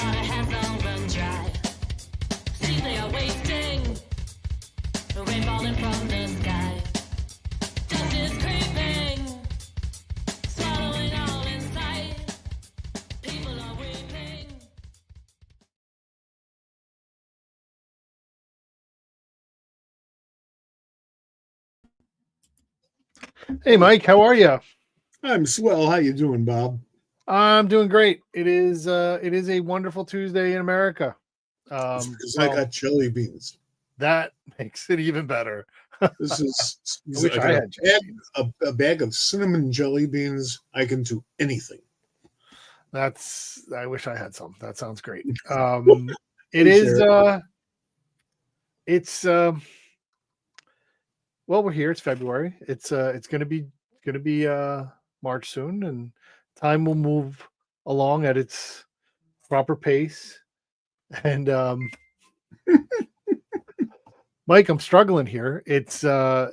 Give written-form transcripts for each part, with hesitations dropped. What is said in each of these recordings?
water has all run dry. See, they are wasting. The rain falling from the sky. Dust is creeping, swallowing all in sight. People are weeping. Hey, Mike, how are you? I'm swell. How you doing, Bob? I'm doing great. It is a wonderful Tuesday in America. Because I got jelly beans. That makes it even better. This is I wish I had jelly beans. a bag of cinnamon jelly beans. I can do anything. I wish I had some. That sounds great. It Hey, is Sharon. well, we're here. It's February. It's gonna be March soon, and time will move along at its proper pace. And Mike, I'm struggling here. It's the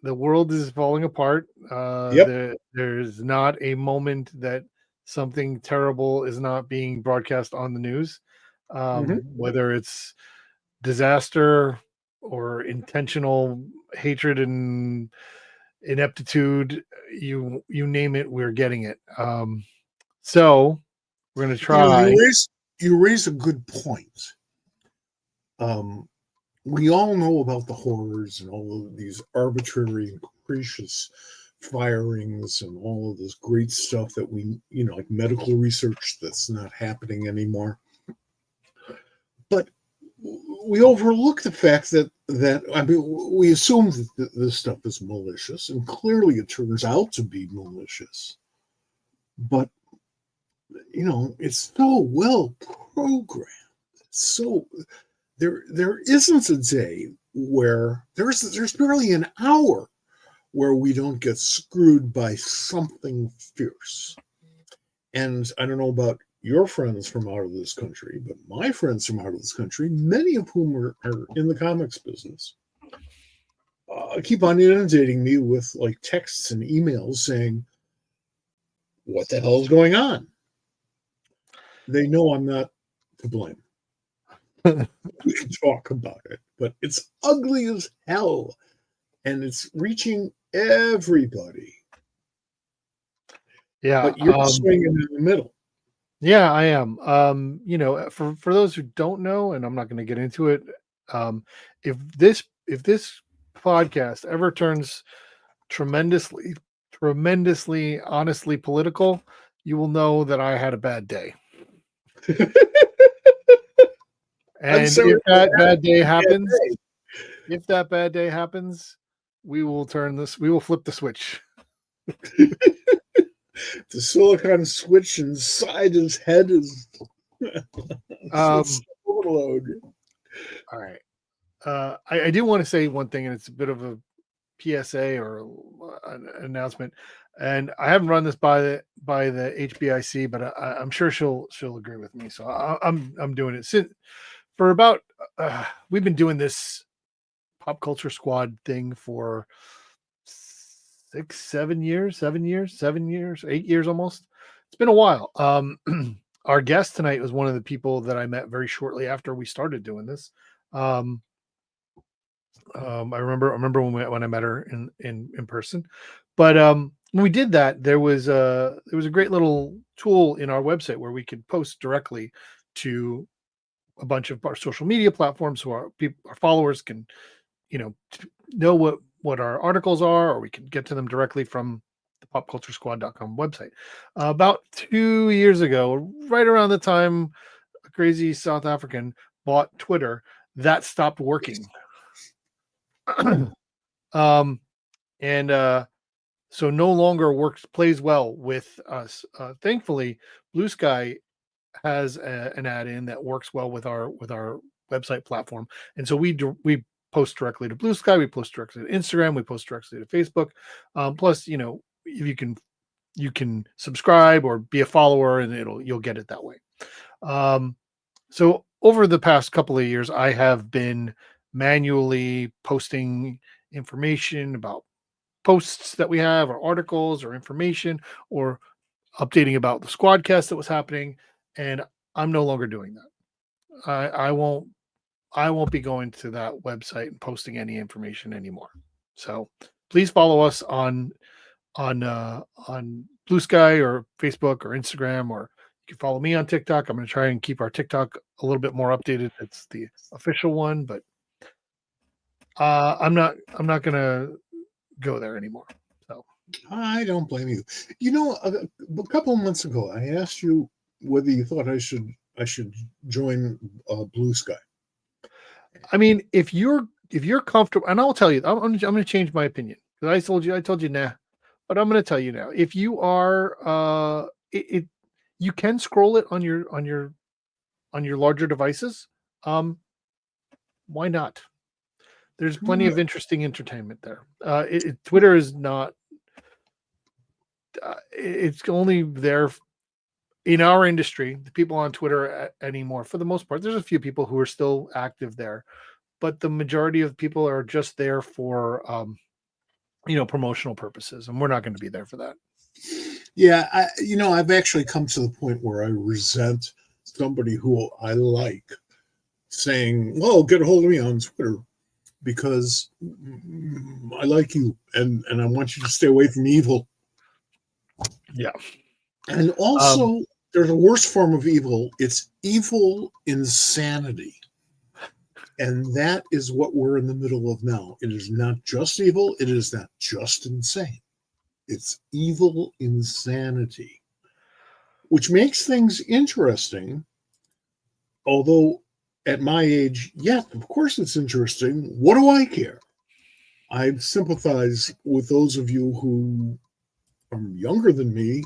world is falling apart. Yep. There's not a moment that something terrible is not being broadcast on the news, whether it's disaster or intentional hatred and ineptitude. You name it, we're getting it. So we're going to try. You raise a good point. We all know about the horrors and all of these arbitrary and capricious firings and all of this great stuff that we, like medical research that's not happening anymore. But we overlook the fact that we assume that this stuff is malicious, and clearly it turns out to be malicious. But it's so well programmed. So there isn't a day where there's barely an hour where we don't get screwed by something fierce. And I don't know about your friends from out of this country, but my friends from out of this country, many of whom are in the comics business, keep on inundating me with like texts and emails saying, "What the hell is going on?" They know I'm not to blame. We can talk about it, but it's ugly as hell, and it's reaching everybody. Yeah, but you're swinging in the middle. Yeah, I am. For those who don't know, and I'm not going to get into it, if this podcast ever turns tremendously, honestly political, you will know that I had a bad day. And if that bad day happens, we will flip the switch. The silicon switch inside his head is overload. All right. I do want to say one thing, and it's a bit of a PSA or an announcement, and I haven't run this by the HBIC, but I'm sure she'll agree with me. So I'm doing it for about we've been doing this Pop Culture Squad thing for 8 years almost. It's been a while. Our guest tonight was one of the people that I met very shortly after we started doing this. I remember when I met her in person, but when we did that, there was a great little tool in our website where we could post directly to a bunch of our social media platforms, so our followers can know what our articles are, or we can get to them directly from the popculturesquad.com website. About 2 years ago, right around the time a crazy South African bought Twitter, that stopped working. So no longer plays well with us. Thankfully, Blue Sky has an add-in that works well with our website platform, and so we post directly to Blue Sky, we post directly to Instagram, we post directly to Facebook. Plus, if you can subscribe or be a follower, and you'll get it that way. So over the past couple of years, I have been manually posting information about posts that we have, or articles, or information, or updating about the SquadCast that was happening. And I'm no longer doing that. I won't be going to that website and posting any information anymore. So please follow us on Blue Sky or Facebook or Instagram, or you can follow me on TikTok. I'm going to try and keep our TikTok a little bit more updated. It's the official one, but I'm not going to go there anymore. So I don't blame you. You know, a couple of months ago, I asked you whether you thought I should join Blue Sky. I mean, if you're comfortable, and I'll tell you, I'm going to change my opinion, because I told you nah, but I'm going to tell you now. If you are, you can scroll it on your larger devices. Why not? There's plenty of interesting entertainment there. Twitter is not. It's only there in our industry. The people on Twitter anymore, for the most part, there's a few people who are still active there, but the majority of people are just there for promotional purposes, and we're not going to be there for that. Yeah, I've actually come to the point where I resent somebody who I like saying, "Well, get a hold of me on Twitter because I like you and I want you to stay away from evil." Yeah. And also, there's a worse form of evil. It's evil insanity. And that is what we're in the middle of now. It is not just evil. It is not just insane. It's evil insanity, which makes things interesting. Although at my age, yes, of course it's interesting. What do I care? I sympathize with those of you who are younger than me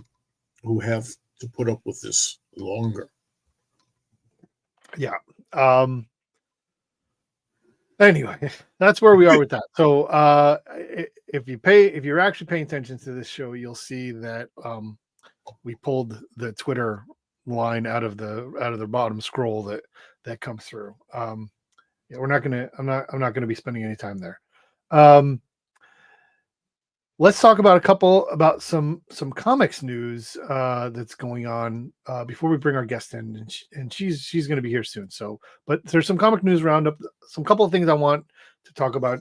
who have to put up with this longer. Yeah. Anyway, that's where we are with that. So if you're actually paying attention to this show, you'll see that we pulled the Twitter line out of the bottom scroll that comes through. I'm not gonna be spending any time there. Let's talk about some comics news that's going on before we bring our guest in, and she's going to be here soon. So, but there's some comic news roundup, some couple of things I want to talk about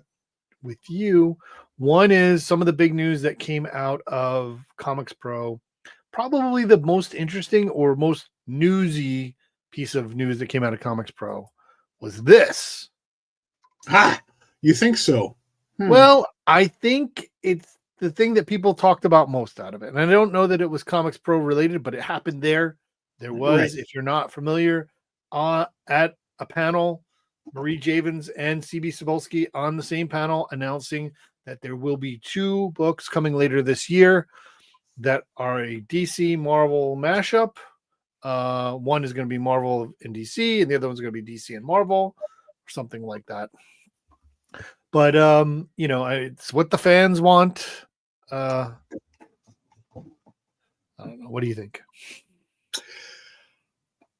with you. One is some of the big news that came out of Comics Pro. Probably the most interesting or most newsy piece of news that came out of Comics Pro was this. You think so? Well, I think it's the thing that people talked about most out of it. And I don't know that it was Comics Pro related, but it happened there. There was, if you're not familiar, at a panel, Marie Javins and CB Cebulski on the same panel announcing that there will be 2 books coming later this year that are a DC Marvel mashup. One is going to be Marvel and DC, and the other one's going to be DC and Marvel, or something like that. But it's what the fans want. I don't know. What do you think?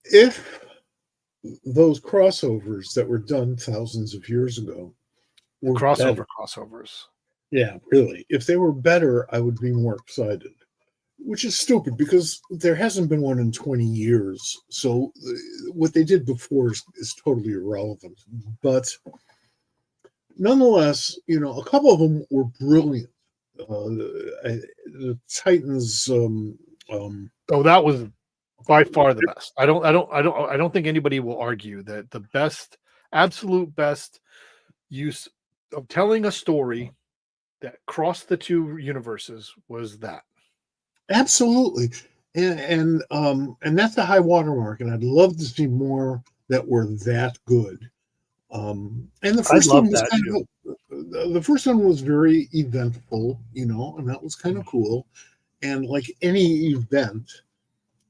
If those crossovers that were done thousands of years ago were crossovers. Yeah, really. If they were better, I would be more excited. Which is stupid because there hasn't been one in 20 years. So what they did before is totally irrelevant. But nonetheless, a couple of them were brilliant. The Titans. That was by far the best. I don't think anybody will argue that the absolute best use of telling a story that crossed the 2 universes was that. Absolutely, and that's a high watermark, and I'd love to see more that were that good. And the first one was the first one was very eventful, and that was kind of cool. And like any event,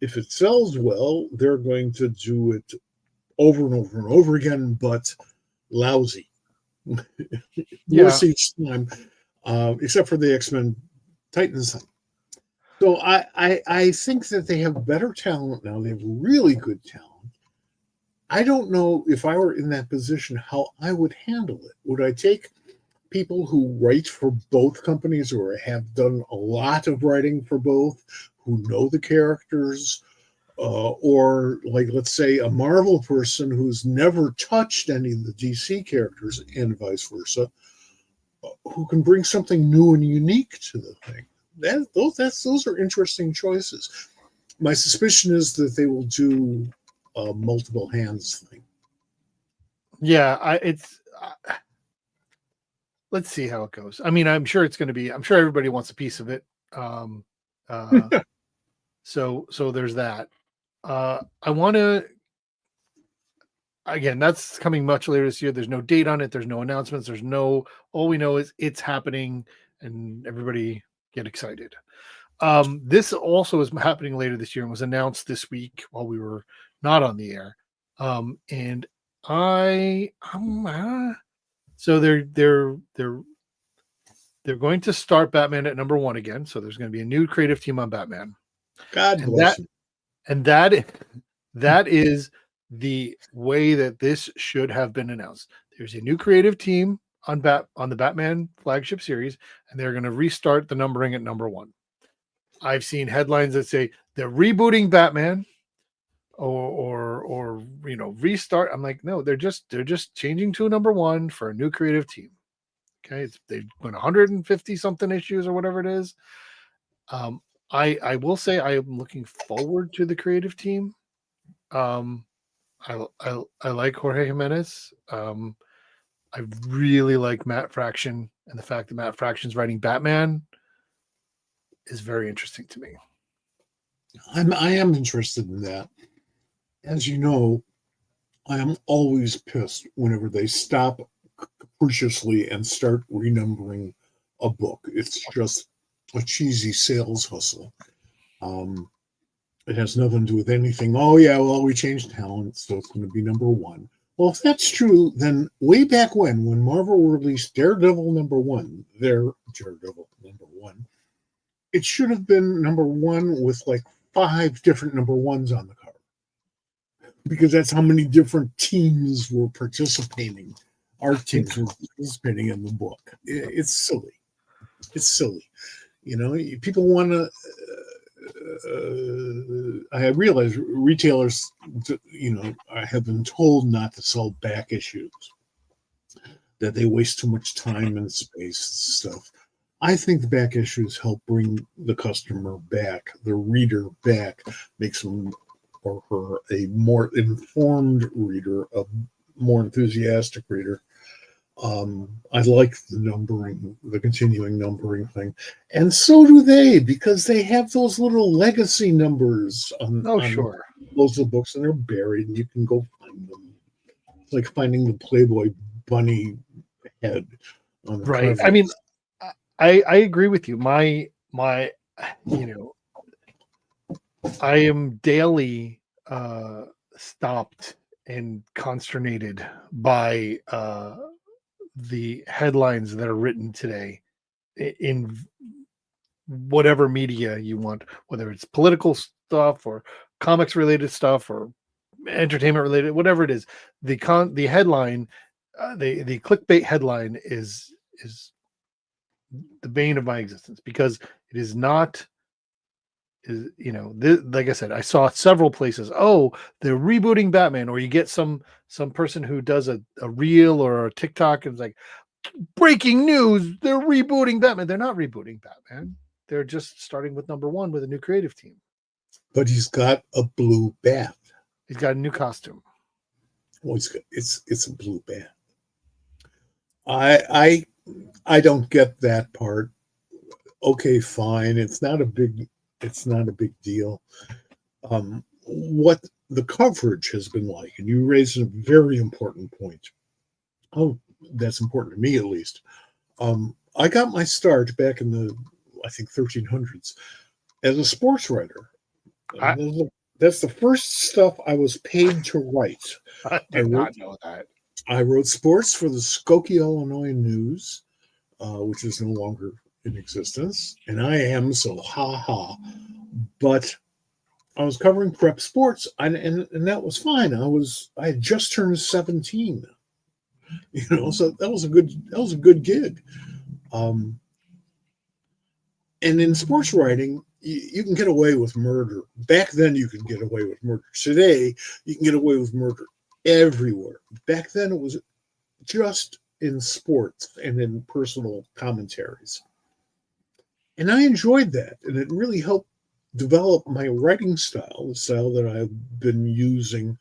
if it sells well, they're going to do it over and over and over again, but lousy. Worse each time, except for the X-Men Titans. So I think that they have better talent now. They have really good talent. I don't know if I were in that position how I would handle it. Would I take people who write for both companies or have done a lot of writing for both, who know the characters, or like, let's say, a Marvel person who's never touched any of the DC characters and vice versa, who can bring something new and unique to the thing. Those are interesting choices. My suspicion is that they will do a multiple hands thing. Yeah, let's see how it goes. I mean, I'm sure it's going to be. I'm sure everybody wants a piece of it. So there's that. I want to. Again, that's coming much later this year. There's no date on it. There's no announcements. There's no. All we know is it's happening, and everybody get excited. This also is happening later this year and was announced this week while we were not on the air. And so they're going to start Batman at number 1 again. So there's going to be a new creative team on Batman. God bless you. And that is the way that this should have been announced. There's a new creative team on the Batman flagship series, and they're going to restart the numbering at number 1. I've seen headlines that say they're rebooting Batman or restart. I'm like, no, they're just changing to a number 1 for a new creative team. Okay, they've won 150 something issues or whatever it is. I will say I am looking forward to the creative team. I like Jorge Jimenez. I really like Matt Fraction, and the fact that Matt Fraction's writing Batman is very interesting to me. I am interested in that. As you know, I am always pissed whenever they stop capriciously and start renumbering a book. It's just a cheesy sales hustle. It has nothing to do with anything. Oh, yeah, well, we changed talent, so it's going to be number 1. Well, if that's true, then way back when Marvel released Daredevil number 1, it should have been number 1 with like 5 different number 1s on the cover. Because that's how many different teams were participating. Our teams were participating in the book. It's silly. It's silly. You know, people want to. I realize retailers, have been told not to sell back issues, that they waste too much time and space and stuff. I think the back issues help bring the customer back, the reader back, makes him or her a more informed reader, a more enthusiastic reader. I like the numbering, the continuing numbering thing. And so do they, because they have those little legacy numbers on Sure. Most of the books, and they're buried, and you can go find them. It's like finding the Playboy bunny head on the Right. cover. I mean, I agree with you. My I am daily stopped and consternated by the headlines that are written today in whatever media you want, whether it's political stuff or comics related stuff or entertainment related, whatever it is. The headline, the clickbait headline is the bane of my existence, because it is not. Like I said, I saw several places. Oh, they're rebooting Batman, or you get some person who does a reel or a TikTok and it's like, breaking news, they're rebooting Batman. They're not rebooting Batman. They're just starting with number 1 with a new creative team. But he's got a blue bat. He's got a new costume. Well, it's a blue bat. I don't get that part. Okay, fine. It's not a big deal. What the coverage has been like, and you raised a very important point. Oh, that's important to me, at least. I got my start back in the, I think, 1300s as a sports writer. That's the first stuff I was paid to write. I did not know that. I wrote sports for the Skokie, Illinois News, which is no longer in existence, and I am, so ha. But I was covering prep sports, and that was fine. I had just turned 17, so that was a good gig. And in sports writing, you can get away with murder. Back then, you could get away with murder. Today, you can get away with murder everywhere. Back then, it was just in sports and in personal commentaries. And I enjoyed that. And it really helped develop my writing style, the style that I've been using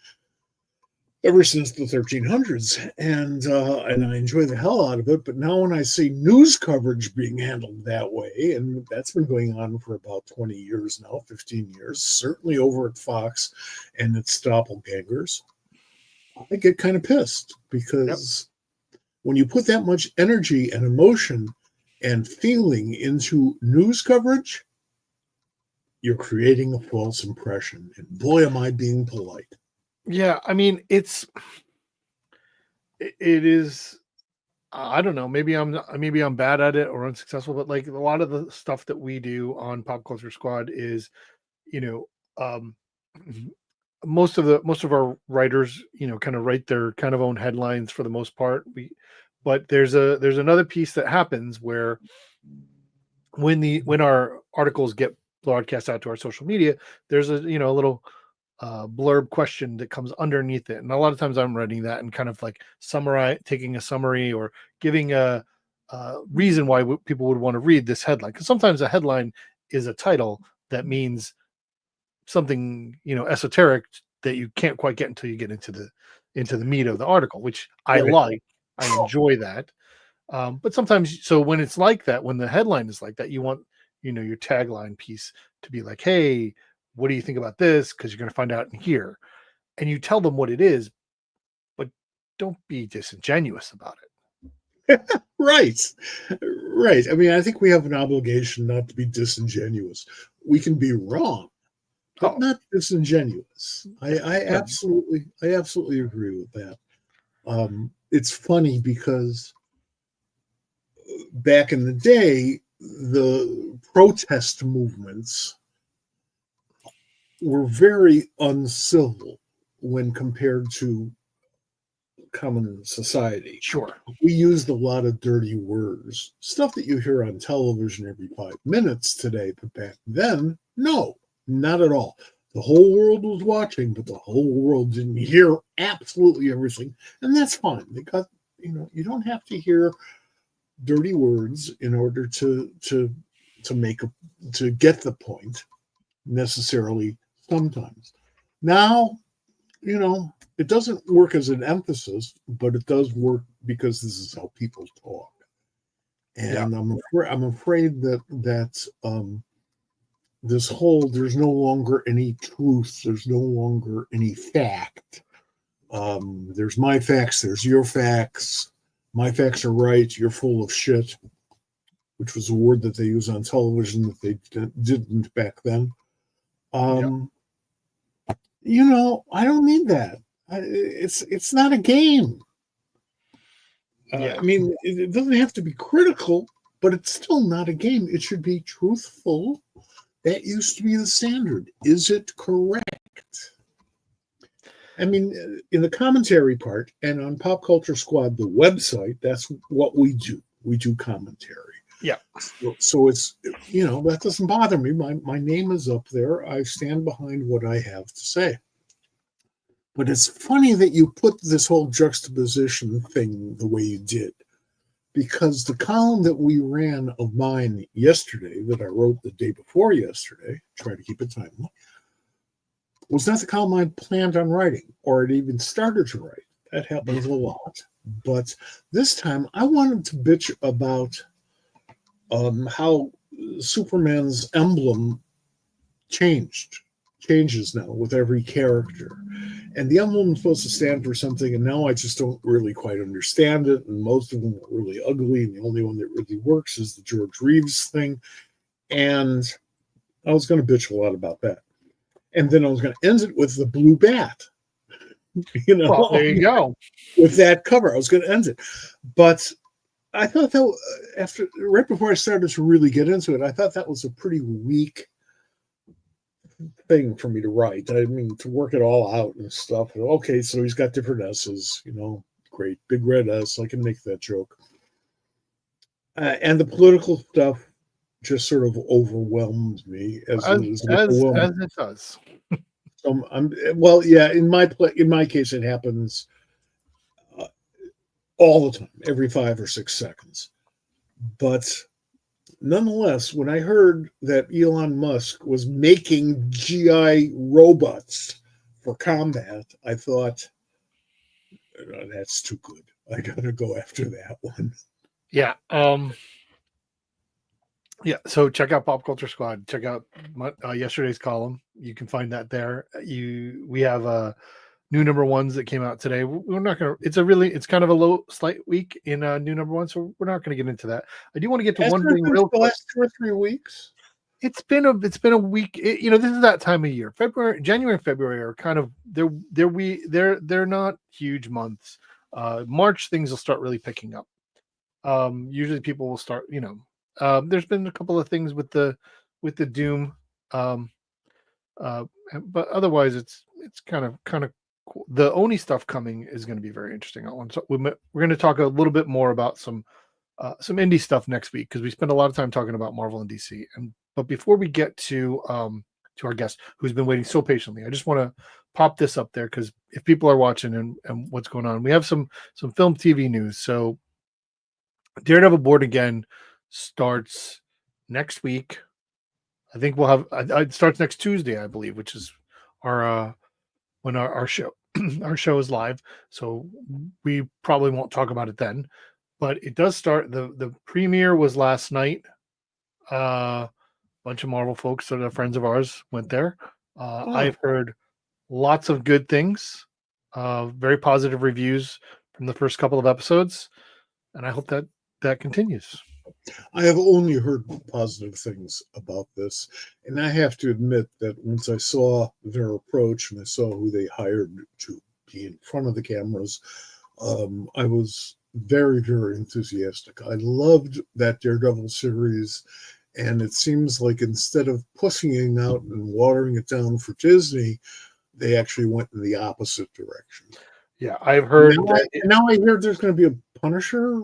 ever since the 1300s. And I enjoy the hell out of it. But now when I see news coverage being handled that way, and that's been going on for about 20 years now, 15 years, certainly over at Fox and its doppelgangers, I get kind of pissed because when you put that much energy and emotion and feeling into news coverage, you're creating a false impression. And boy, am I being polite. Yeah, I mean, it is. I don't know. Maybe I'm bad at it or unsuccessful. But like a lot of the stuff that we do on Pop Culture Squad is, you know, most of our writers, kind of write their kind of own headlines for the most part. But there's another piece that happens where when our articles get broadcast out to our social media, there's a little blurb question that comes underneath it, and a lot of times I'm writing that and kind of like taking a summary or giving a reason why people would want to read this headline, because sometimes a headline is a title that means something esoteric that you can't quite get until you get into the meat of the article, which I like. I enjoy that. But sometimes, so when it's like that, when the headline is like that, you want your tagline piece to be like, hey, what do you think about this? Because you're going to find out in here. And you tell them what it is, but don't be disingenuous about it. Right. I mean, I think we have an obligation not to be disingenuous. We can be wrong, but not disingenuous. I absolutely agree with that. It's funny because back in the day, the protest movements were very uncivil when compared to common society. Sure. We used a lot of dirty words, stuff that you hear on television every 5 minutes today, but back then, no, not at all. The whole world was watching, but the whole world didn't hear absolutely everything, and that's fine. They got, you don't have to hear dirty words in order to get the point necessarily. Sometimes now, it doesn't work as an emphasis, but it does work because this is how people talk. And I'm afraid that this whole, there's no longer any truth, there's no longer any fact. There's my facts, there's your facts. My facts are right, you're full of shit, which was a word that they use on television that they didn't back then. I don't need that. It's not a game. I mean, it doesn't have to be critical, but it's still not a game. It should be truthful. That used to be the standard. Is it correct? I mean, in the commentary part and on Pop Culture Squad, the website, that's what we do. We do commentary. Yeah. So it's, that doesn't bother me. My name is up there. I stand behind what I have to say. But it's funny that you put this whole juxtaposition thing the way you did, because the column that we ran of mine yesterday, that I wrote the day before yesterday, try to keep it timely, was not the column I planned on writing, or it even started to write. That happens a lot. But this time I wanted to bitch about how Superman's emblem changes now with every character. And the emblem is supposed to stand for something, and now I just don't really quite understand it, and most of them are really ugly, and the only one that really works is the George Reeves thing. And I was going to bitch a lot about that. And then I was going to end it with the blue bat. Well, there you go. With that cover, I was going to end it. But I thought that right before I started to really get into it, I thought that was a pretty weak thing for me to write. I mean, to work it all out and stuff. Okay, so he's got different S's, great, big red S. I can make that joke. And the political stuff, just sort of overwhelmed me as as it was as overwhelmed. as it does. Well, yeah. In my case, it happens uh, all the time, every 5 or 6 seconds. But nonetheless, when I heard that Elon Musk was making GI robots for combat, I thought, that's too good. I gotta go after that one. Yeah. Yeah. So check out Pop Culture Squad. Check out yesterday's column. You can find that there. We have new number ones that came out today. We're not gonna. It's kind of a slight week in new number one, so we're not gonna get into that. I do want to get to Has one it thing been real the quick. last 2 or 3 weeks? It's been a week. This is that time of year. January, and February are kind of they're not huge months. March things will start really picking up. Usually people will start. There's been a couple of things with the Doom, um, but otherwise it's kind of cool. The Oni stuff coming is going to be very interesting. So we're going to talk a little bit more about some indie stuff next week because we spent a lot of time talking about Marvel and DC. But before we get to our guest who's been waiting so patiently, I just want to pop this up there because if people are watching and what's going on, we have some film TV news. So Daredevil Born Again starts next week. I think we'll have it starts next Tuesday, I believe, which is our when our show our show is live. So we probably won't talk about it then, but it does start. The premiere was last night. Bunch of Marvel folks that are friends of ours went there. I've heard lots of good things, very positive reviews from the first couple of episodes, and I hope that continues. I have only heard positive things about this, and I have to admit that once I saw their approach and I saw who they hired to be in front of the cameras, I was very, very enthusiastic. I loved that Daredevil series, and it seems like instead of pushing it out and watering it down for Disney, they actually went in the opposite direction. Yeah, I've heard now I hear there's going to be a Punisher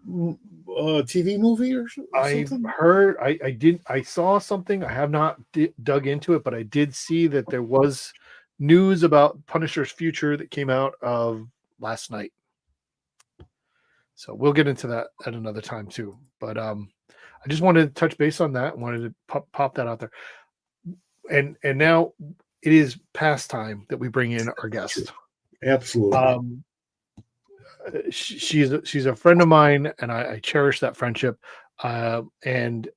TV movie or I've something. heard I saw something. I have not dug into it, but I did see that there was news about Punisher's future that came out of last night. So we'll get into that at another time too. But I just wanted to touch base on that. Wanted to pop that out there. And now it is past time that we bring in our guest. Absolutely. She's a friend of mine, and I cherish that friendship. And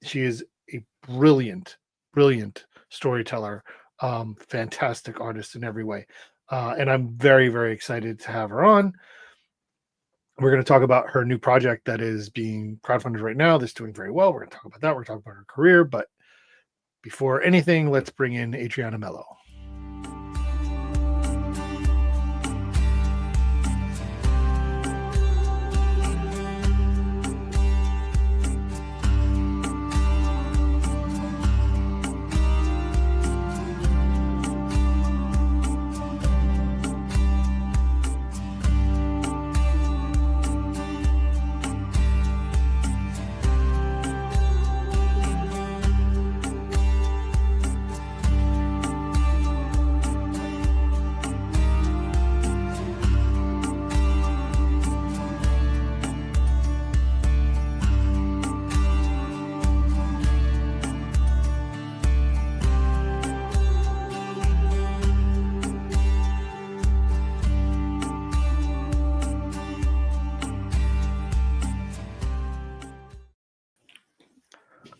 she is a brilliant storyteller, fantastic artist in every way. And I'm very, very excited to have her on. We're going to talk about her new project that is being crowdfunded right now. That's doing very well. We're going to talk about that. We're talking about her career. But before anything, let's bring in Adriana Melo.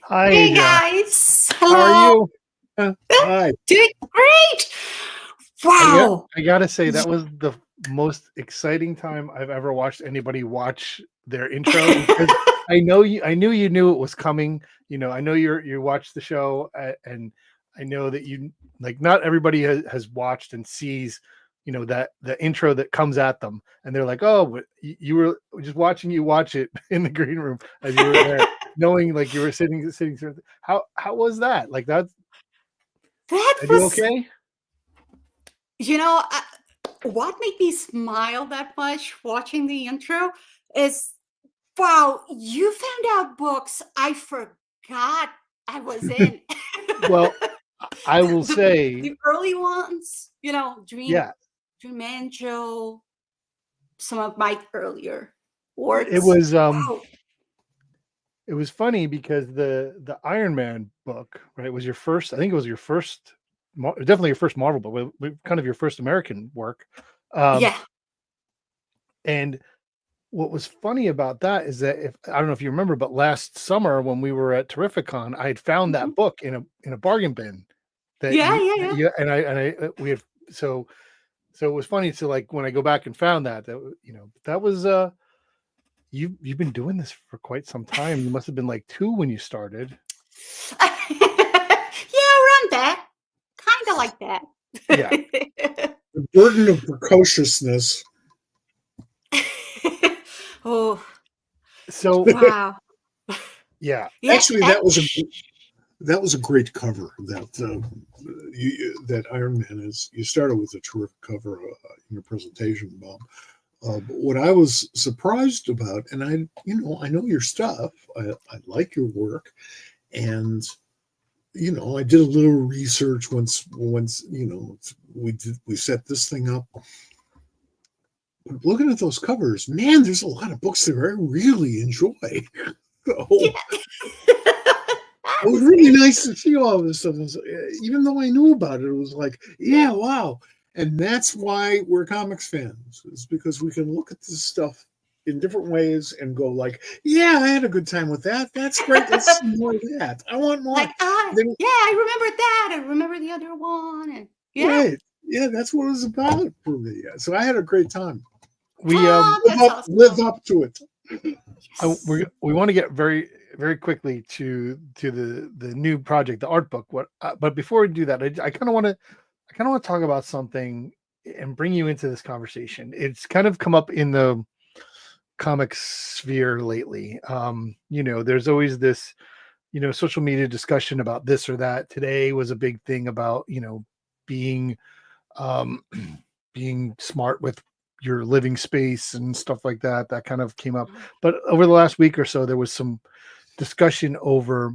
Hi, Hey Adriana. guys, hello. How are you? Hi. Doing great. Wow. I gotta say that was the most exciting time I've ever watched anybody watch their intro because I knew you knew it was coming. I know you watched the show, and I know that you not everybody has watched and sees that the intro that comes at them, and they're like, oh, you were just watching you watch it in the green room as you were there, knowing you were sitting. How was that? That Are you was, okay? what made me smile that much watching the intro is, wow, you found out books I forgot God, I was in. Well, I will the, say, the early ones, yeah, Dream Angel, some of my earlier it works. was Wow. it was funny because the Iron Man book, right, was your first. I think it was your first, definitely your first Marvel book, kind of your first American work. Um, Yeah. and what was funny about that is that, if I don't know if you remember, but last summer when we were at Terrificon, I had found Mhm. that book in a bargain bin that Yeah, you yeah, yeah. yeah, and I we had so it was funny to, like, when I go back and found that was you've been doing this for quite some time. You must have been like 2 when you started. Yeah, around that. Kind of like that. Yeah. The burden of precociousness. Oh, So wow. yeah. Yeah. Actually, that was a great cover. That Iron Man is. You started with a terrific cover in your presentation, Bob. But what I was surprised about, and I know your stuff. I like your work, and I did a little research once we set this thing up. But looking at those covers, man, there's a lot of books there I really enjoy. So Yeah. it was really nice to see all this stuff. Even though I knew about it, it was like, yeah, wow. And that's why we're comics fans, is because we can look at this stuff in different ways and go like, yeah, I had a good time with that. That's great. Let's see more of that. I want more. Like, Then, yeah, I remember that. I remember the other one. And yeah. right. Yeah, that's what it was about for me. So I had a great time. We Oh, that's awesome. Live up to it. we want to get very very quickly to the new project, the art book. But before we do that, I kind of want to talk about something and bring you into this conversation. It's kind of come up in the comic sphere lately. There's always this, social media discussion about this or that. Today was a big thing about, being um being smart with your living space and stuff like that. That kind of came up. But over the last week or so, there was some discussion over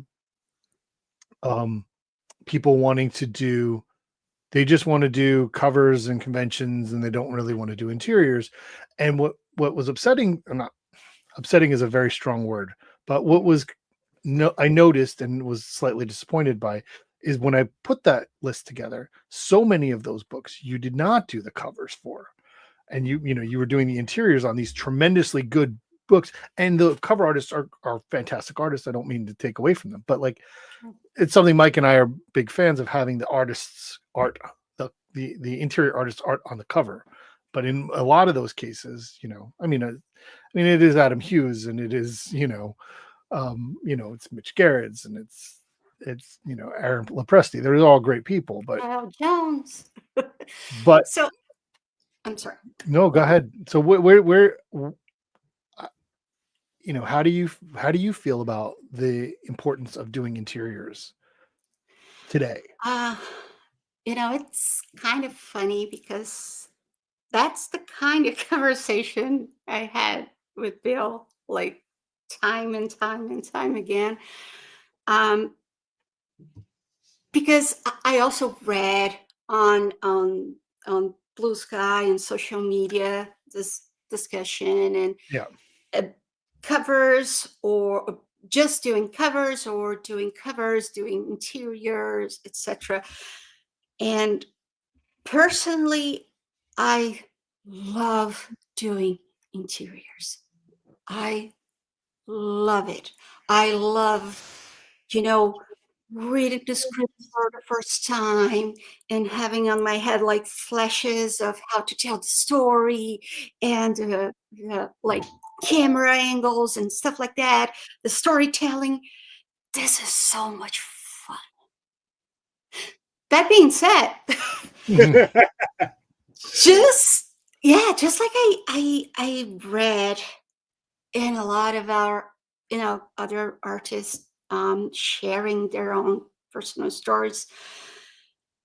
um people wanting to do they just want to do covers and conventions, and they don't really want to do interiors. And what was upsetting, or not upsetting is a very strong word, but what was I noticed and was slightly disappointed by is when I put that list together, so many of those books you did not do the covers for, and you were doing the interiors on these tremendously good books, and the cover artists are fantastic artists. I don't mean to take away from them, but like, it's something Mike and I are big fans of, having the artists art, the interior artist art on the cover. But in a lot of those cases, I mean, it is Adam Hughes, and it is, it's Mitch Gerrits, and it's Aaron Lepresti. They're all great people, but Kyle Jones. but So I'm sorry. no, go ahead. So where how do you feel about the importance of doing interiors today? Uh, it's kind of funny because that's the kind of conversation I had with Bill, like time and time and time again. Um, because I also read on Blue Sky and social media this discussion and Yeah. uh, covers, or just doing covers, or doing interiors, etc. And personally, I love doing interiors. I love it. I love, you know, reading the script for the first time and having on my head like flashes of how to tell the story, and like camera angles and stuff like that. The storytelling. This is so much fun. That being said, Mhm. just just like I read in a lot of our other artists sharing their own personal stories,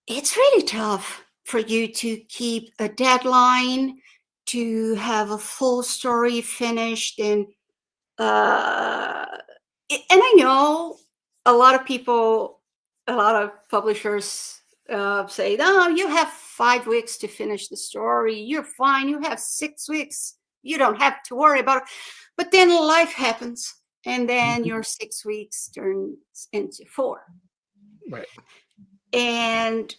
it's really tough for you to keep a deadline, to have a full story finished, and I know a lot of people, a lot of publishers say, "No, you have 5 weeks to finish the story. You're fine. You have 6 weeks. You don't have to worry about it." But then life happens, and then your 6 weeks turns into 4, Right. and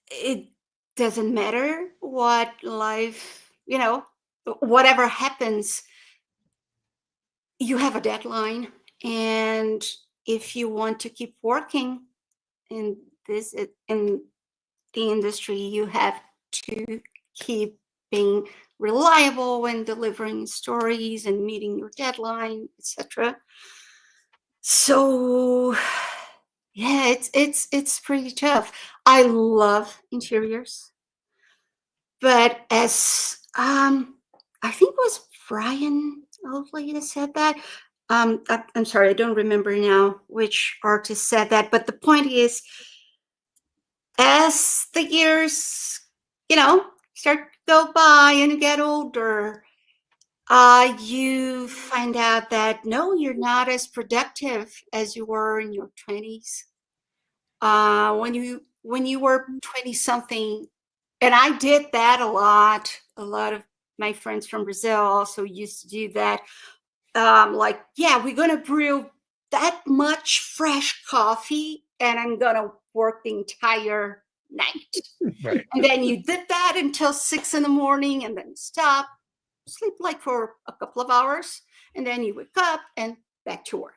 it doesn't matter what life, whatever happens, you have a deadline, and if you want to keep working in in the industry, you have to keep being reliable when delivering stories and meeting your deadline, etc. So yeah, it's pretty tough. I love interiors, but as I think it was Brian Oakley that said that. I'm sorry, I don't remember now which artist said that, but the point is, as the years, start to go by and you get older, you find out that no, you're not as productive as you were in your 20s. When you were 20 something, and I did that a lot. A lot of my friends from Brazil also used to do that. Like, yeah, we're gonna brew that much fresh coffee, and I'm gonna work the entire night. Right. And then you did that until 6 in the morning, and then stop, sleep like for a couple of hours, and then you wake up and back to work.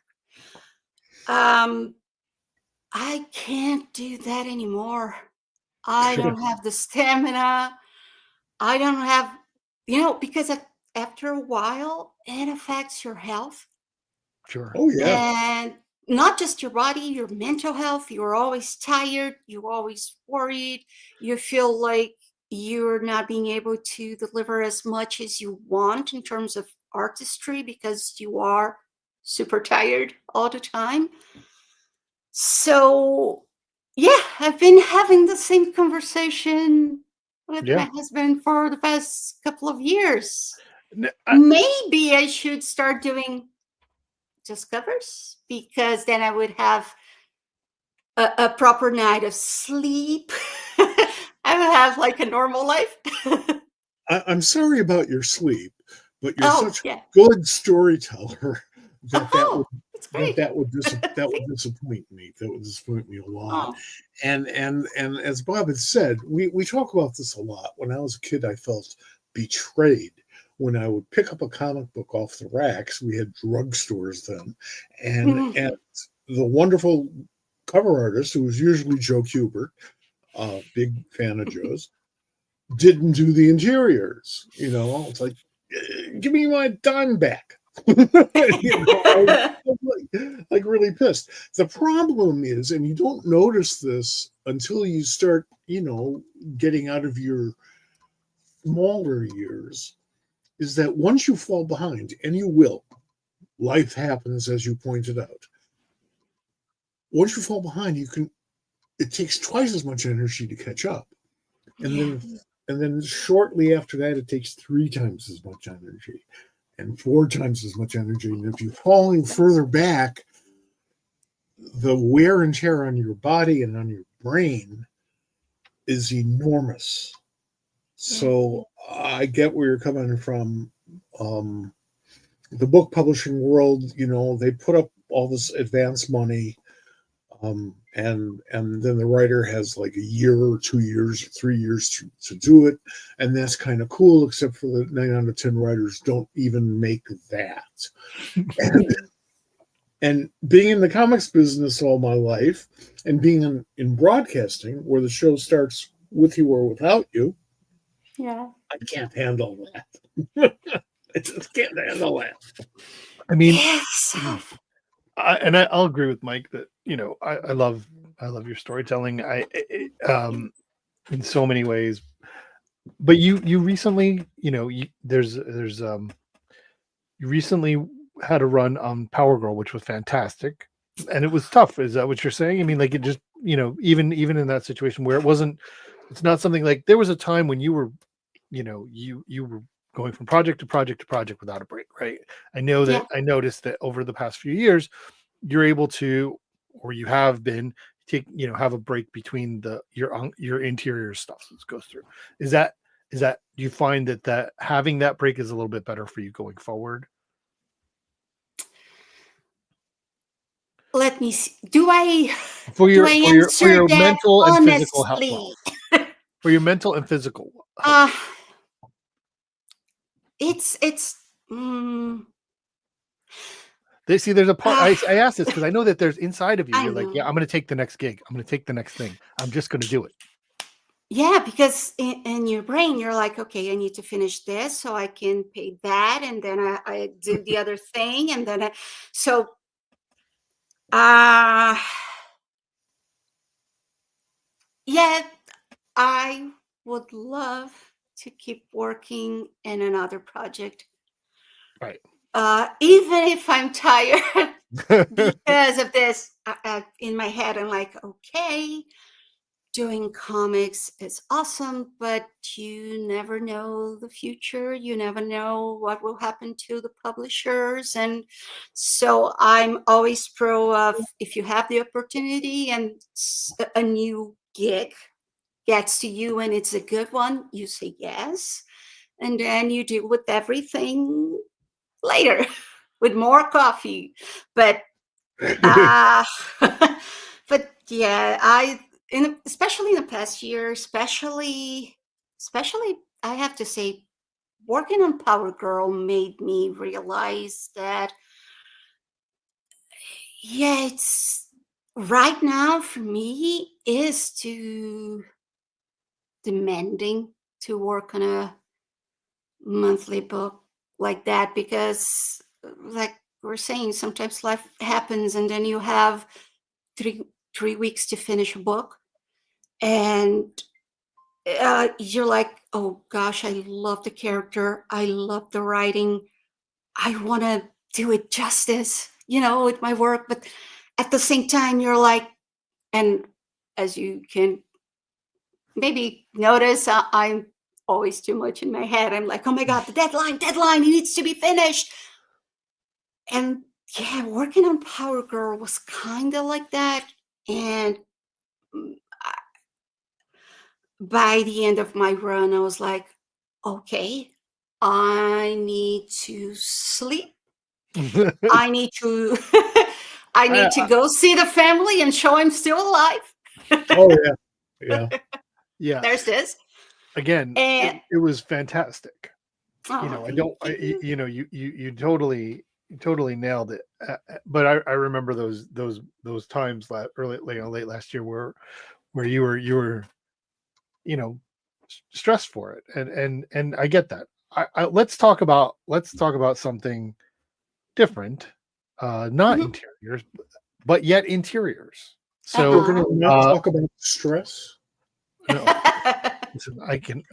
I can't do that anymore. I don't have the stamina. I don't have, because after a while, it affects your health. Sure. Oh yeah. And not just your body, your mental health. You're always tired. You're always worried. You feel like you're not being able to deliver as much as you want in terms of artistry because you are super tired all the time. So, yeah, I've been having the same conversation with my Yeah. husband for the past couple of years. I- Maybe I should start doing just covers, because then I would have a proper night of sleep. I would have like a normal life. I'm sorry about your sleep, but you're Oh, such a yeah. good storyteller that Oh, that's great. that would disappoint me. That would disappoint me a lot. Oh, And as Bob had said, we talk about this a lot. When I was a kid, I felt betrayed when I would pick up a comic book off the racks. We had drugstores then, and the wonderful cover artist, who was usually Joe Kubert, big fan of Joe's, didn't do the interiors. It's like, give me my dime back. I was like really pissed. The problem is, and you don't notice this until you start, getting out of your smaller years, is that once you fall behind, and you will, life happens, as you pointed out. Once you fall behind, it takes twice as much energy to catch up. And then shortly after that, it takes 3 times as much energy and 4 times as much energy. And if you're falling further back, the wear and tear on your body and on your brain is enormous. So I get where you're coming from. The book publishing world, they put up all this advance money, and then the writer has like a year or 2 years or 3 years to do it, and that's kind of cool, except for the 9 out of 10 writers don't even make that. And being in the comics business all my life, and being in broadcasting, where the show starts with you or without you, yeah. I can't handle that. I just can't handle that. I mean, Yes. I'll agree with Mike that I love your storytelling. In so many ways. But you recently, you recently had a run on Power Girl, which was fantastic, and it was tough. Is that what you're saying? I mean, like, it just, even in that situation where it's not something like, there was a time when you were, you were going from project to project to project without a break, right? I know that. Yeah. I noticed that over the past few years, you're able to, or you have been have a break between your interior stuff that goes through. Is that do you find that having that break is a little bit better for you going forward? Let me see. Do I For do your I for your for answer your that mental and physical health, honestly? for your mental and physical health. Uh it's mm, There's a part, I ah, asked this because I know that there's inside of you. I You're like, yeah, know. I'm going to take the next gig. I'm going to take the next thing. I'm just going to do it. Yeah, because in your brain, you're like, okay, I need to finish this so I can pay that, and then I do the other thing, and then so uh yeah, I would love to keep working in another project, Right. even if I'm tired because of this. In my head, I'm like, okay, doing comics is awesome, but you never know the future. You never know what will happen to the publishers. And so I'm always pro of, if you have the opportunity and a new gig gets to you and it's a good one, you say yes. And then you deal with everything later with more coffee. But uh but yeah, especially in the past year, especially I have to say, working on Power Girl made me realize that, yeah, it's right now for me is too demanding to work on a monthly book like that, because like we're saying, sometimes life happens and then you have three 3 weeks to finish a book, and you're like, oh gosh, I love the character, I love the writing, I want to do it justice, with my work. But at the same time, you're like, and as you can maybe notice, I'm always too much in my head. I'm like, oh my god, the deadline, it needs to be finished. And yeah, working on Power Girl was kind of like that. And mm, by the end of my run, I was like, okay, I need to sleep. I need to I need to I- go see the family and show I'm still alive. Oh yeah, yeah. yeah. There's this. Again, And it was fantastic. oh, I thank don't, you. you totally nailed it. But I remember those times late last year where you were you know stressed for it, and I get that. Let's talk about something different, not Mhm. interiors, but yet interiors. We're So, gonna Uh-huh. not talk about stress. no, listen,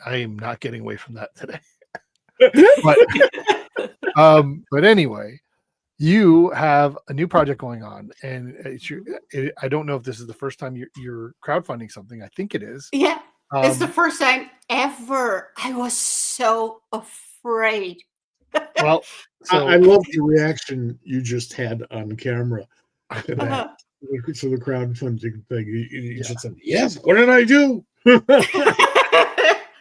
I am not getting away from that today. But but anyway, you have a new project going on, and I don't know if this is the first time you're crowdfunding something. I think it is. Yeah. It's the Um, first time ever. I was so afraid. well, I so love the reaction you just had on camera to that. Uh-huh. So the crowdfunding thing. You yeah. just said, yes, what did I do?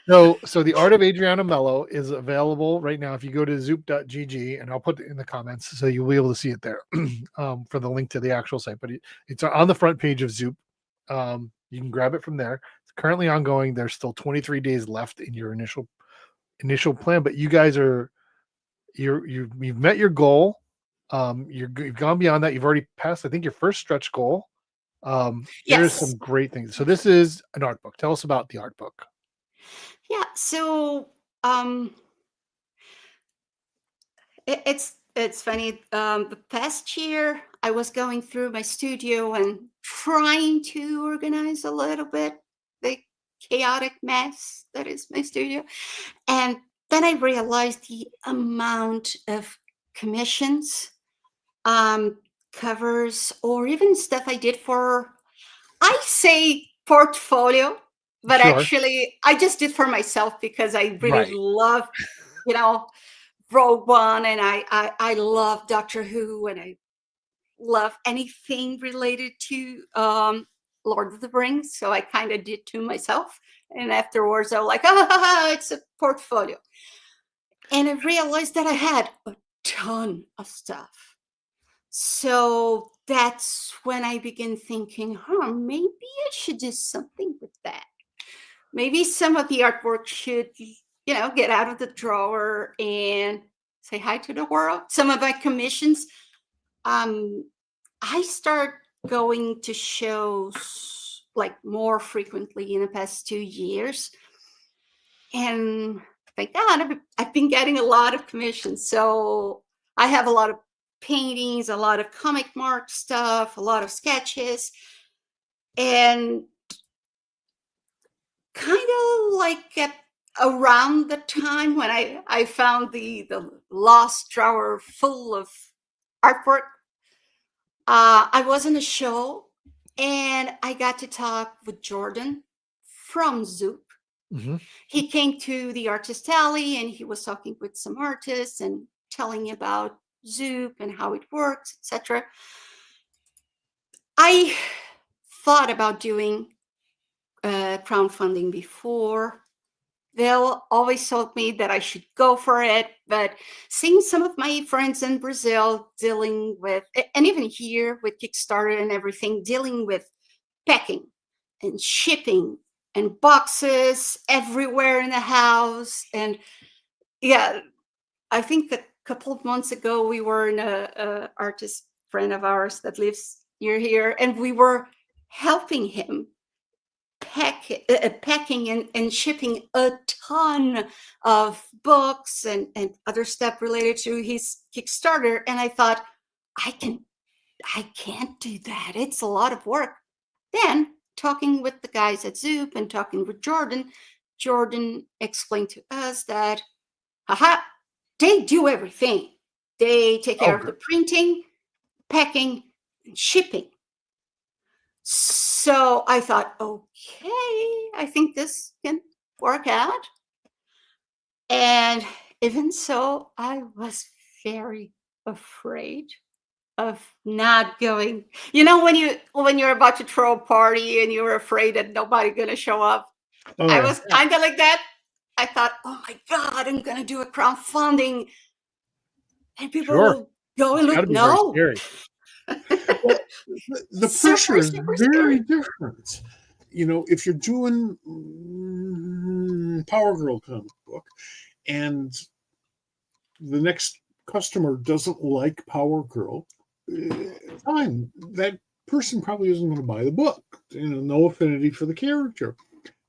So the Art of Adriana Melo is available right now. If you go to zoop.gg, and I'll put it in the comments so you'll be able to see it there, for the link to the actual site. But it's on the front page of Zoop. You can grab it from there. It's currently ongoing. There's still 23 days left in your initial plan, but you guys you've met your goal. You've gone beyond that. You've already passed, I think, your first stretch goal. There's Yes. some great things. So this is an art book. Tell us about the art book. Yeah. So it's funny. The past year, I was going through my studio and trying to organize a little bit the chaotic mess that is my studio, and then I realized the amount of commissions, um, covers, or even stuff I did for, I say portfolio, but Sure. actually I just did for myself because I really Right. love, you know, Rogue One, and I love Doctor Who, and love anything related to Lord of the Rings, so I kind of did to myself. And afterwards, I was like, it's a portfolio. And I realized that I had a ton of stuff. So that's when I began thinking, maybe I should do something with that. Maybe some of the artwork should, get out of the drawer and say hi to the world. Some of my commissions, I start going to shows like more frequently in the past 2 years. And thank God, I've been getting a lot of commissions. So I have a lot of paintings, a lot of comic mark stuff, a lot of sketches. And kind of like around the time when I found the lost drawer full of artwork, I was in a show and I got to talk with Jordan from Zoop. Mhm. He came to the artist alley and he was talking with some artists and telling about Zoop and how it works, etc. I thought about doing crowdfunding before. They'll always told me that I should go for it, but seeing some of my friends in Brazil dealing with, and even here with Kickstarter and everything, dealing with packing and shipping and boxes everywhere in the house. And yeah, I think a couple of months ago, we were in a artist friend of ours that lives near here, and we were helping him packing and shipping a ton of books and other stuff related to his Kickstarter. And I thought, I can't do that. It's a lot of work. Then talking with the guys at Zoop and talking with Jordan explained to us that, they do everything. They take care of the printing, packing, and shipping. So I thought, okay, I think this can work out. And even so, I was very afraid of not going. When you're about to throw a party and you're afraid that nobody's gonna show up. Oh, I yeah. was kind of like that. I thought, oh my God, I'm gonna do a crowdfunding. And people Sure. will go and It's look. gotta be very No. scary. Well, the Super, pressure is super very scary. different. If you're doing Power Girl comic book and the next customer doesn't like Power Girl, fine. That person probably isn't going to buy the book. No affinity for the character.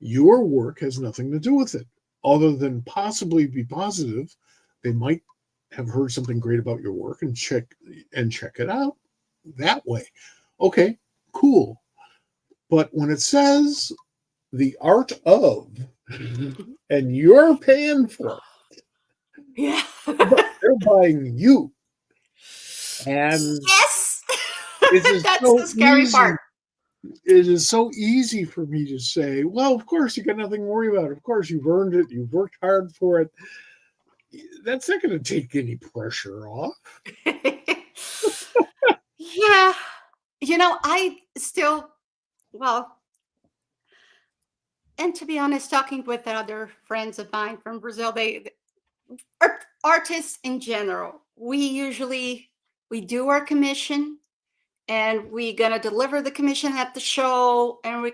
Your work has nothing to do with it, other than possibly be positive. They might have heard something great about your work and check it out that way. Okay, cool. But when it says the art of, and you're paying for it, Yeah. but they're buying you. And Yes. it is That's so the scary easy. part. It is so easy for me to say, well, of course, you got nothing to worry about. Of course, you've earned it. You've worked hard for it. That's not going to take any pressure off. Yeah. I still, and to be honest, talking with other friends of mine from Brazil, artists in general, we do our commission and we're going to deliver the commission at the show. And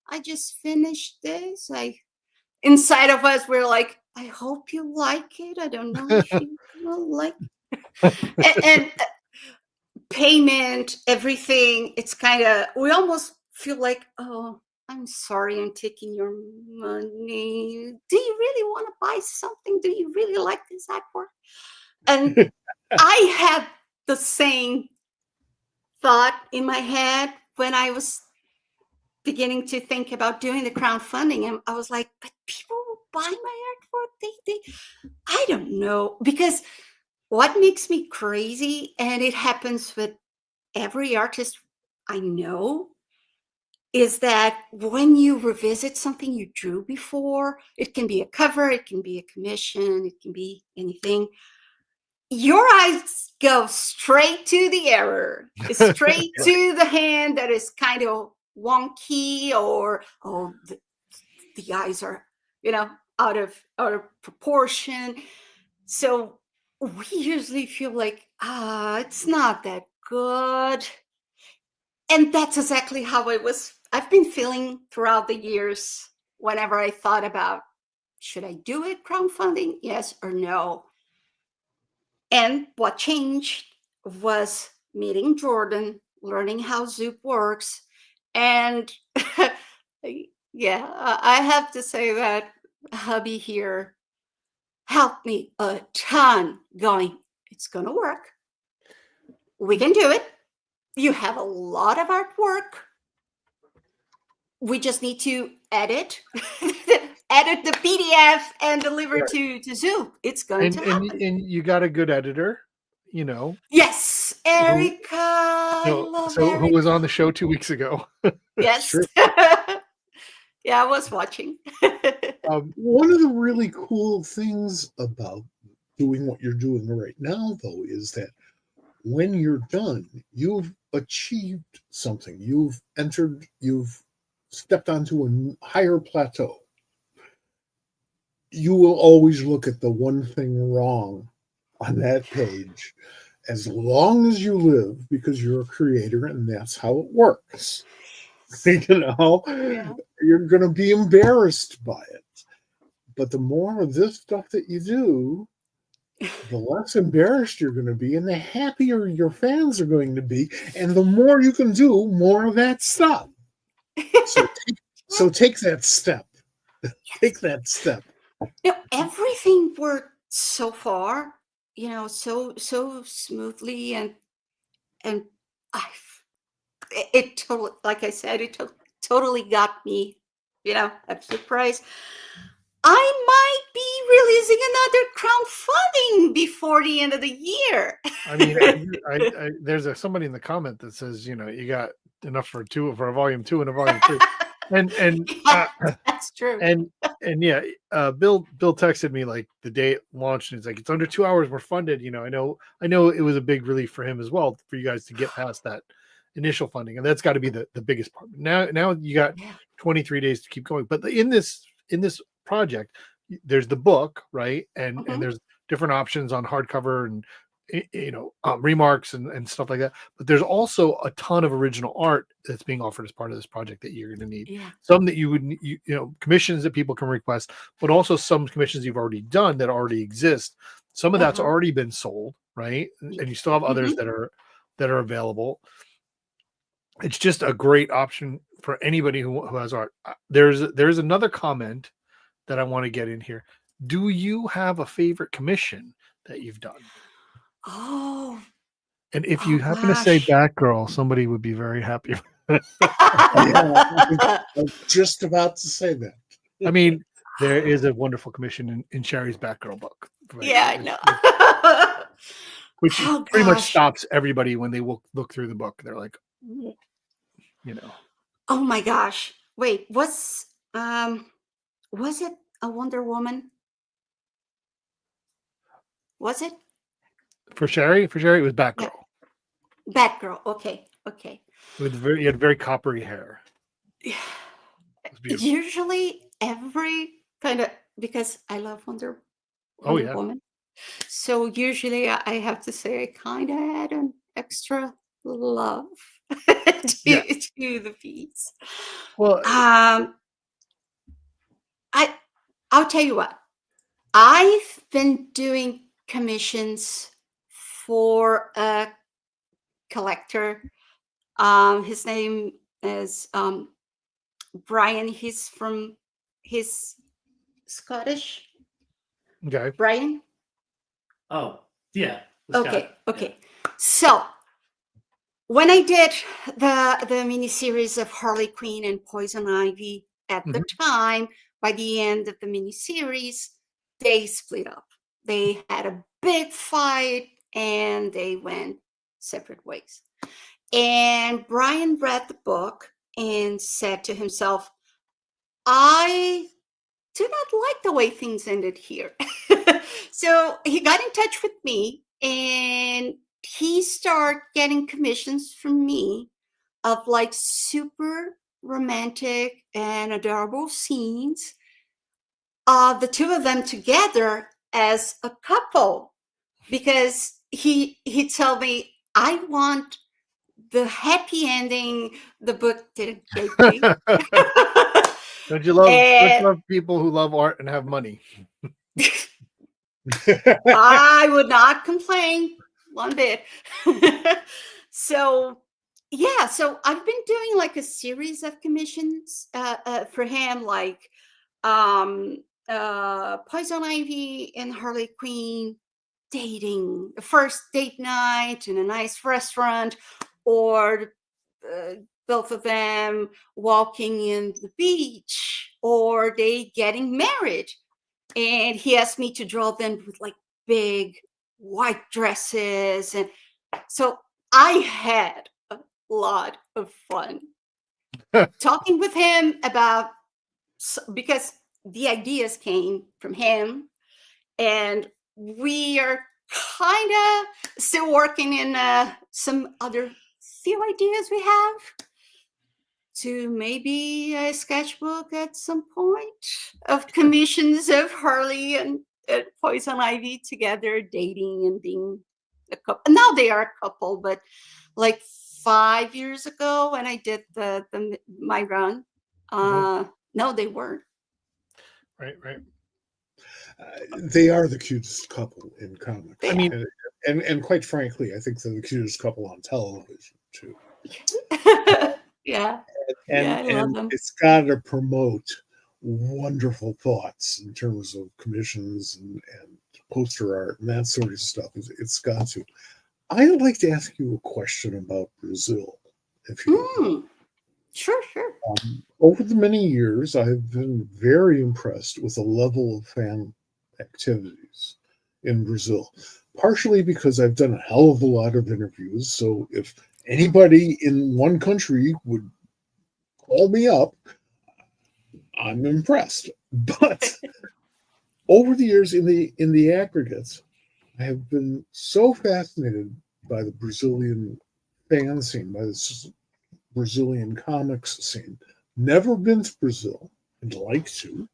I just finished this. Inside of us, we're like, I hope you like it. I don't know if you will like it. And payment, everything, it's we almost feel like, oh, I'm sorry, I'm taking your money. Do you really want to buy something? Do you really like this artwork? And I had the same thought in my head when I was beginning to think about doing the crowdfunding. And I was like, but people will buy my artwork. I don't know. Because what makes me crazy, and it happens with every artist I know, is that when you revisit something you drew before, it can be a cover, it can be a commission, it can be anything. your eyes go straight to the error, straight to the hand that is kind of wonky, or the eyes are, out of proportion. So we usually feel like, it's not that good. And that's exactly how I've been feeling throughout the years whenever I thought about, should I do it, crowdfunding, yes or no? And what changed was meeting Jordan, learning how Zoop works. And yeah, I have to say that hubby here helped me a ton, going, it's going to work. We can do it. You have a lot of artwork. We just need to edit the PDF and deliver to Zoom. It's going to happen. And you got a good editor, Yes, Erica. I love who Erica. was on the show 2 weeks ago. Yes. Sure. Yeah, I was watching. One of the really cool things about doing what you're doing right now, though, is that when you're done, you've achieved something. You've stepped onto a higher plateau. You will always look at the one thing wrong on that page as long as you live, because you're a creator and that's how it works. Yeah. You're going to be embarrassed by it. But the more of this stuff that you do, the less embarrassed you're going to be, and the happier your fans are going to be, and the more you can do more of that stuff. So take that step. Take that step. Everything worked so far, so smoothly, and it totally, like I said, it totally got me, at surprise. I might be releasing another crowdfunding before the end of the year. I mean, there's somebody in the comment that says, you got enough for a volume 2 and a volume 3, and that's true. And yeah, Bill texted me like the day it launched, and he's like, it's under 2 hours, we're funded. I know it was a big relief for him as well, for you guys to get past that initial funding, and that's got to be the biggest part. Now you got 23 days to keep going. But in this project, there's the book, right? And there's different options on hardcover and remarks and stuff like that. But there's also a ton of original art that's being offered as part of this project that you're going to need. Some that you would, commissions that people can request, but also some commissions you've already done that already exist. Some of that's already been sold, right? And you still have others that are available. It's just a great option for anybody who has art. There's another comment that I want to get in here. Do you have a favorite commission that you've done? Oh. And if you happen to say Batgirl, somebody would be very happy. I was just about to say that. I mean, there is a wonderful commission in Sherry's Batgirl book. Right? Yeah, I know. Which pretty much stops everybody when they look through the book. They're like, Oh my gosh. Wait, was it a Wonder Woman? Was it? For Sherry, it was Batgirl. Yeah. Batgirl. Okay. You had very coppery hair. Usually every kind of, because I love Wonder Woman. So usually I have to say I kind of had an extra love to the piece. Well, I'll tell you what. I've been doing commissions for a collector. His name is Brian. He's Scottish. Okay. Brian? Oh, yeah. Okay. So when I did the miniseries of Harley Quinn and Poison Ivy at the time, by the end of the miniseries, they split up. They had a big fight and they went separate ways. And Brian read the book and said to himself, I do not like the way things ended here. So he got in touch with me and he started getting commissions from me of like super romantic and adorable scenes of the two of them together as a couple, because he told me, I want the happy ending the book didn't give me. Don't you And love people who love art and have money? I would not complain one bit. So yeah, so I've been doing like a series of commissions for him, like Poison Ivy and Harley Quinn dating, a first date night in a nice restaurant, or both of them walking in the beach, or they getting married. And he asked me to draw them with like big white dresses. And so I had a lot of fun talking with him about, because the ideas came from him, and we are kind of still working in some other few ideas we have to maybe a sketchbook at some point of commissions of Harley and Poison Ivy together dating and being a couple. Now they are a couple, but like 5 years ago when I did my run, no, they weren't. Right. They are the cutest couple in comics. I mean, and quite frankly, I think they're the cutest couple on television too. Yeah. And, Yeah, I love and them. it's got to promote wonderful thoughts in terms of commissions and poster art and that sort of stuff. It's got to. I'd like to ask you a question about Brazil, if you don't mind. Sure. Over the many years, I've been very impressed with the level of fan activities in Brazil, partially because I've done a hell of a lot of interviews. So if anybody in one country would call me up, I'm impressed. But over the years, in the aggregates, I have been so fascinated by the Brazilian fan scene, by this Brazilian comics scene. Never been to Brazil. I'd like to,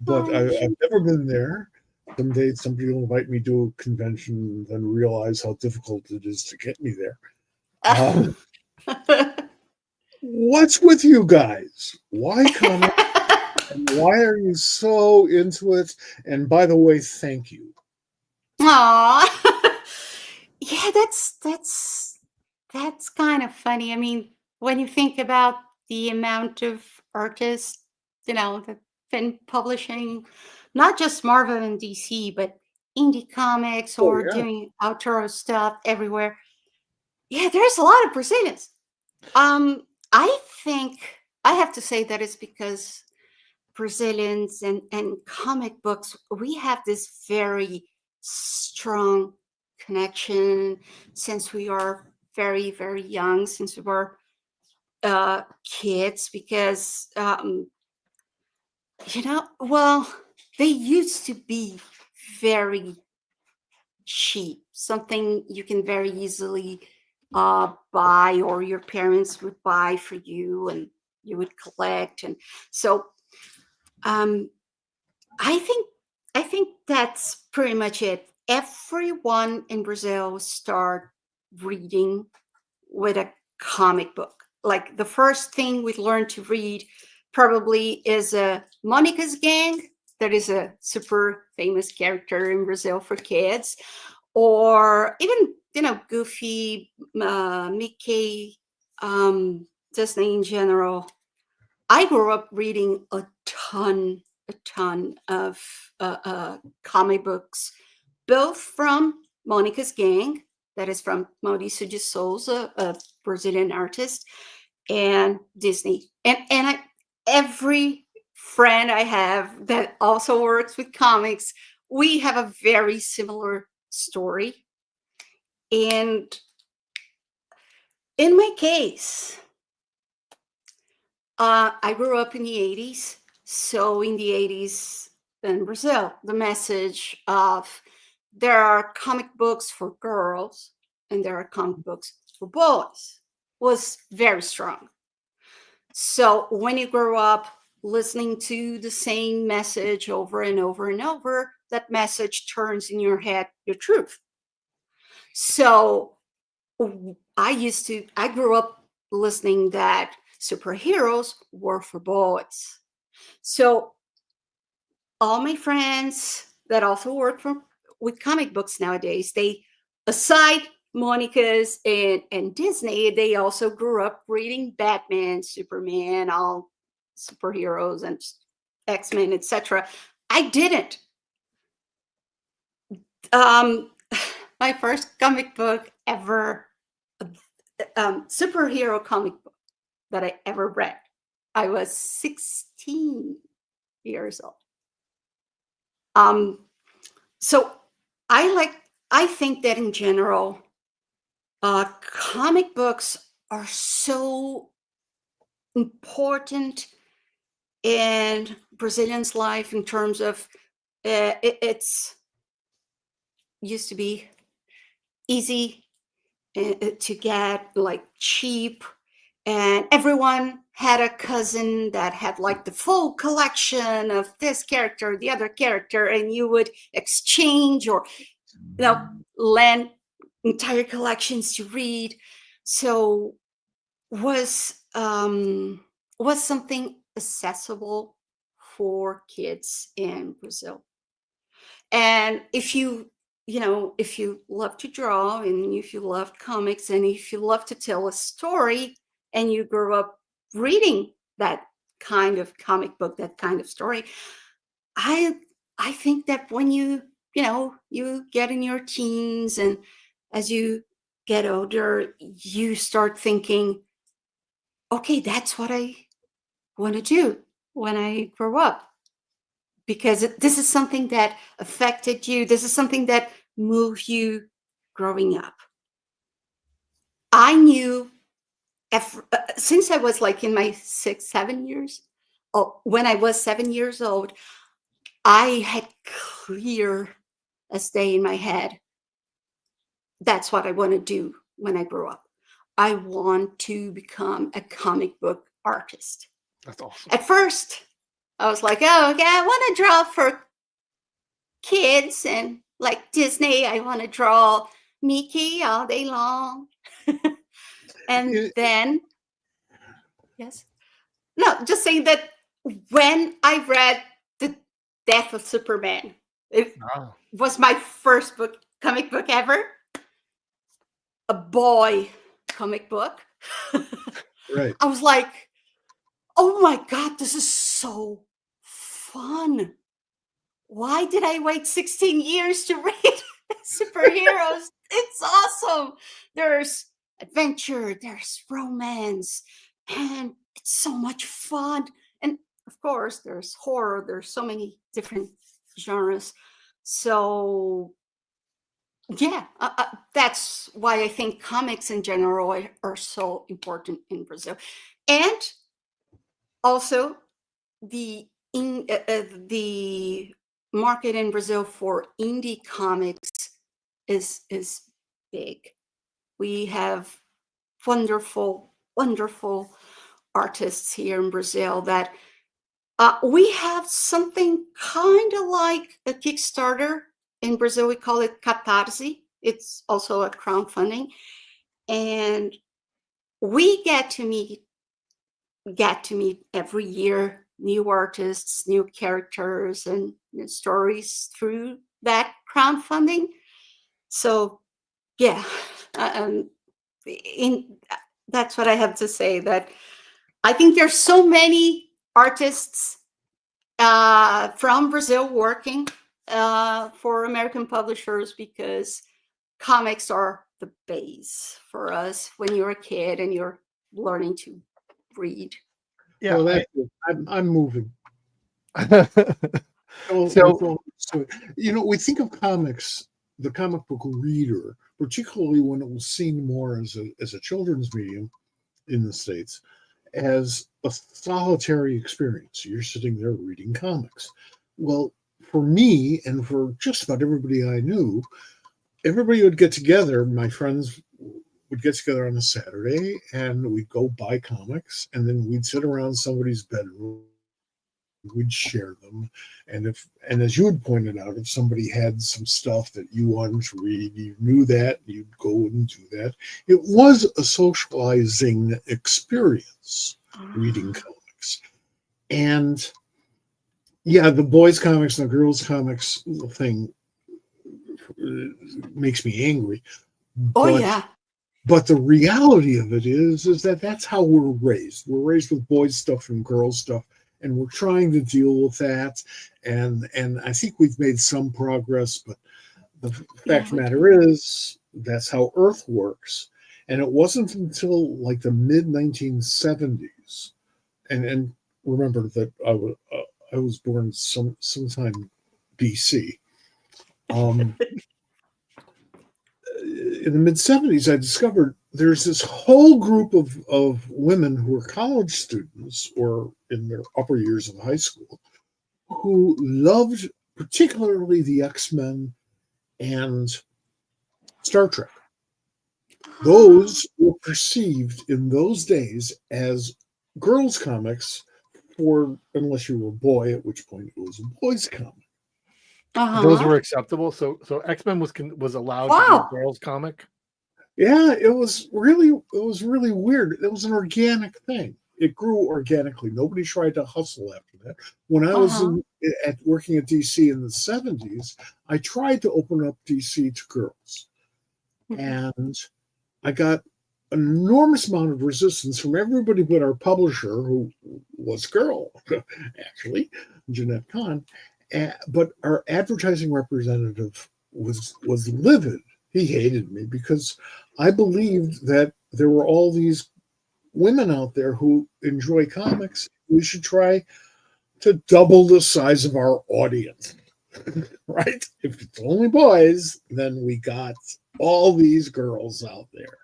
but I've never been there. Someday somebody will invite me to a convention and then realize how difficult it is to get me there. What's with you guys? Why comics? And why are you so into it? And by the way, thank you. Aw. Yeah, that's kind of funny. I mean, when you think about the amount of artists, that been publishing not just Marvel and DC, but indie comics Oh, or yeah. doing outdoor stuff everywhere. Yeah, there's a lot of Brazilians. I think I have to say that it's because Brazilians and comic books, we have this very strong connection since we are very, very young, since we were kids, because, well, they used to be very cheap, something you can very easily buy, or your parents would buy for you and you would collect. And so I think that's pretty much it. Everyone in Brazil start reading with a comic book. Like the first thing we learn to read probably is Monica's Gang. That is a super famous character in Brazil for kids, or even Goofy, Mickey, Disney in general. I grew up reading a ton of comic books, both from Monica's Gang, that is from Mauricio de Souza, a Brazilian artist, and Disney. And every friend I have that also works with comics, we have a very similar story. And in my case, I grew up in the 80s. So in the 80s in Brazil, the message of there are comic books for girls and there are comic books for boys was very strong. So when you grow up listening to the same message over and over and over, that message turns in your head your truth. So I grew up listening that superheroes were for boys. So all my friends that also work with comic books nowadays, they, aside Monica's and Disney, they also grew up reading Batman, Superman, all superheroes and X-Men, etc. I didn't. My first comic book ever, superhero comic book that I ever read, I was 16 years old. So I think that in general, comic books are so important in Brazilians' life in terms of it's used to be easy to get, like cheap, and everyone had a cousin that had like the full collection of this character, the other character, and you would exchange or lend entire collections to read. So was something accessible for kids in Brazil. And if you love to draw and if you love comics and if you love to tell a story and you grew up reading that kind of comic book, that kind of story, I think that when you get in your teens and as you get older, you start thinking, okay, that's what I want to do when I grow up. Because this is something that affected you. This is something that moved you growing up. I knew since I was like in my 6-7 years, when I was 7 years old, I had clear as day in my head. That's what I want to do when I grow up. I want to become a comic book artist. That's awesome. At first, I was like, oh, okay, I want to draw for kids and like Disney. I want to draw Mickey all day long. And then, yes. No, just saying that when I read The Death of Superman, it was my first comic book ever. A boy comic book. Right. I was like, oh my God, this is so fun. Why did I wait 16 years to read superheroes? It's awesome. There's adventure, there's romance, and it's so much fun. And of course, there's horror. There's so many different genres. So yeah, that's why I think comics in general are so important in Brazil. And also the market in Brazil for indie comics is big. We have wonderful artists here in Brazil that we have something kind of like a Kickstarter. In Brazil, we call it Catarse. It's also a crowdfunding. And we get to meet every year new artists, new characters, and new stories through that crowdfunding. So, yeah, that's what I have to say. That I think there's so many artists from Brazil working for American publishers because comics are the base for us when you're a kid and you're learning to read. Yeah, well, I'm moving. So We think of comics, the comic book reader, particularly when it was seen more as a children's medium in the States, as a solitary experience. You're sitting there reading comics. Well, for me and for just about everybody I knew, everybody would get together. My friends would get together on a Saturday and we'd go buy comics, and then we'd sit around somebody's bedroom. We'd share them, and as you had pointed out, if somebody had some stuff that you wanted to read, you knew that, you'd go and do that. It was a socializing experience, reading comics. And yeah, the boys' comics and the girls' comics thing makes me angry. Oh But yeah. But the reality of it is that that's how we're raised. We're raised with boys stuff and girls stuff, and we're trying to deal with that. And I think we've made some progress, but the fact of the matter is that's how Earth works. And it wasn't until like the mid 1970s, and remember that I was born sometime BC. In the mid 70s, I discovered there's this whole group of women who are college students or in their upper years of high school who loved particularly the X-Men and Star Trek. Those were perceived in those days as girls' comics, unless you were a boy, at which point it was a boys' comic. Those were acceptable. So X-Men was allowed to be a girls' comic. Yeah, it was really weird. It was an organic thing. It grew organically. Nobody tried to hustle after that. When I was working at DC in the 70s, I tried to open up DC to girls, and I got an enormous amount of resistance from everybody but our publisher, who was a girl, actually, Jeanette Kahn. But our advertising representative was livid. He hated me because I believed that there were all these women out there who enjoy comics. We should try to double the size of our audience, right? If it's only boys, then we got all these girls out there.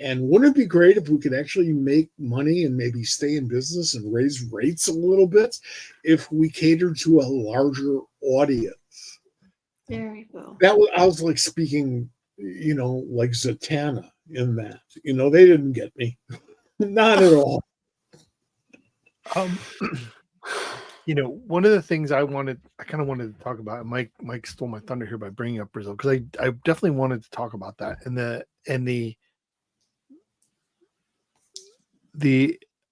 And wouldn't it be great if we could actually make money and maybe stay in business and raise rates a little bit if we catered to a larger audience? There you go. I was like speaking, like Zatanna in that. They didn't get me. Not at all. One of the things I kind of wanted to talk about, and Mike stole my thunder here by bringing up Brazil, because I definitely wanted to talk about that.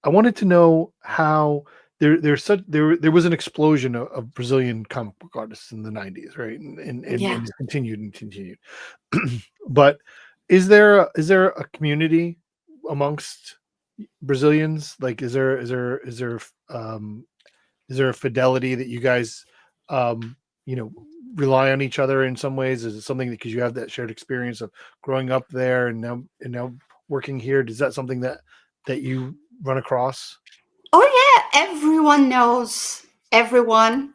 I wanted to know how there was an explosion of Brazilian comic book artists in the 90s, right? And it's continued. But is there a community amongst Brazilians? Like, is there a fidelity that you guys rely on each other in some ways? Is it something because you have that shared experience of growing up there and now working here? Is that something that you run across? Oh yeah, everyone knows everyone,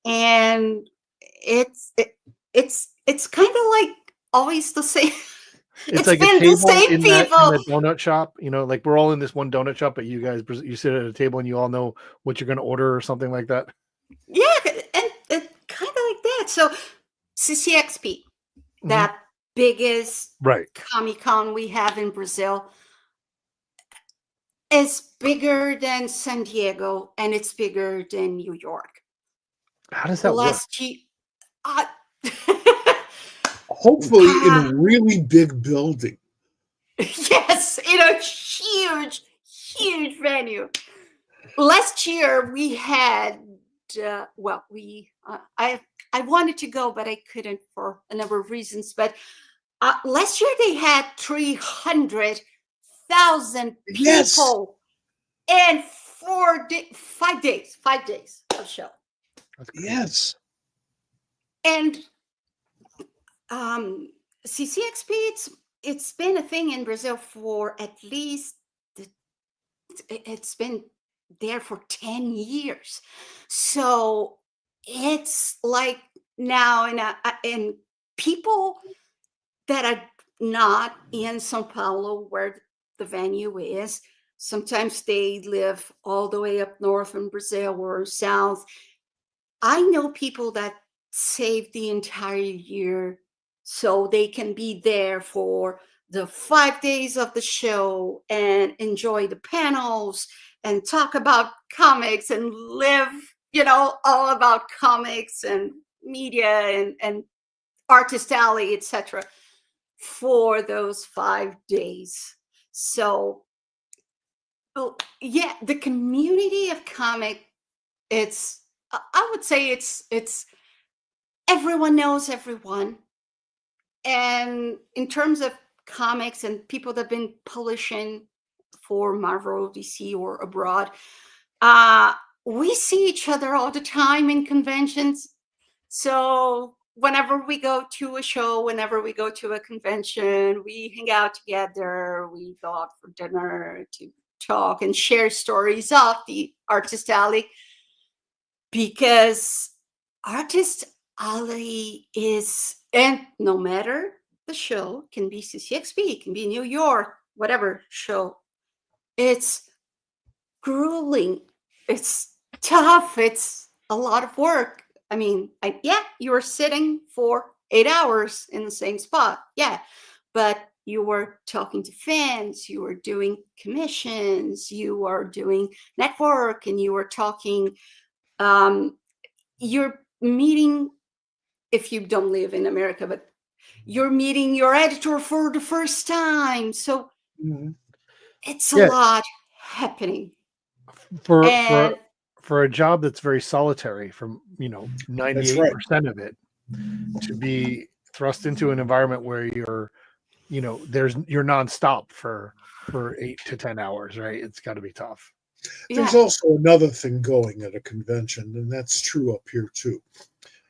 and it's kind of like always the same. It's like been the same people. In the donut shop, like we're all in this one donut shop, but you guys, you sit at a table and you all know what you're going to order or something like that. Yeah, and kind of like that. So CCXP, that biggest Comic-Con we have in Brazil, is bigger than San Diego, and it's bigger than New York. How does that work? Hopefully in a really big building. Yes, in a huge venue. Last year we had, I wanted to go, but I couldn't for a number of reasons. But last year they had 300,000 people and 5 days of show. Yes. And CCXP, it's been a thing in Brazil for at least, it's been there for 10 years. So it's like now, and people that are not in Sao Paulo, where the venue is, sometimes they live all the way up north in Brazil or south, I know people that save the entire year so they can be there for the 5 days of the show and enjoy the panels and talk about comics and live, all about comics and media and Artist Alley, etc., for those 5 days. So, yeah, the community of comic, I would say it's everyone knows everyone. And in terms of comics and people that have been publishing for Marvel, DC, or abroad, we see each other all the time in conventions. So whenever we go to a show, whenever we go to a convention, we hang out together, we go out for dinner to talk and share stories of the Artist Alley, because Artist Alley is, and no matter the show, can be CCXP, can be New York, whatever show, it's grueling, it's tough, it's a lot of work. I mean, you're sitting for 8 hours in the same spot, but you were talking to fans, you were doing commissions, you were doing network, and you were talking, you're meeting, if you don't live in America, but you're meeting your editor for the first time. So it's a lot happening. For a job that's very solitary, from 98% of it, to be thrust into an environment where you're nonstop for 8 to 10 hours, right? It's got to be tough. There's also another thing going at a convention, and that's true up here too.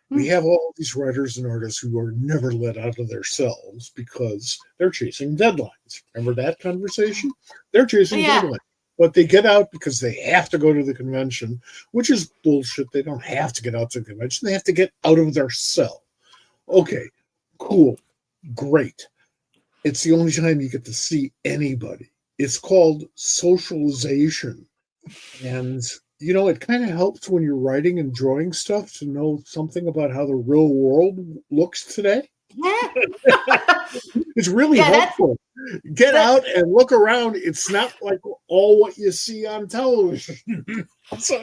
We have all these writers and artists who are never let out of their cells because they're chasing deadlines. Remember that conversation? They're chasing deadlines. But they get out because they have to go to the convention, which is bullshit. They don't have to get out to the convention. They have to get out of their cell. Okay, cool, great. It's the only time you get to see anybody. It's called socialization. And, it kind of helps when you're writing and drawing stuff to know something about how the real world looks today. Yeah. It's really helpful. Get out and look around. It's not like all what you see on television. So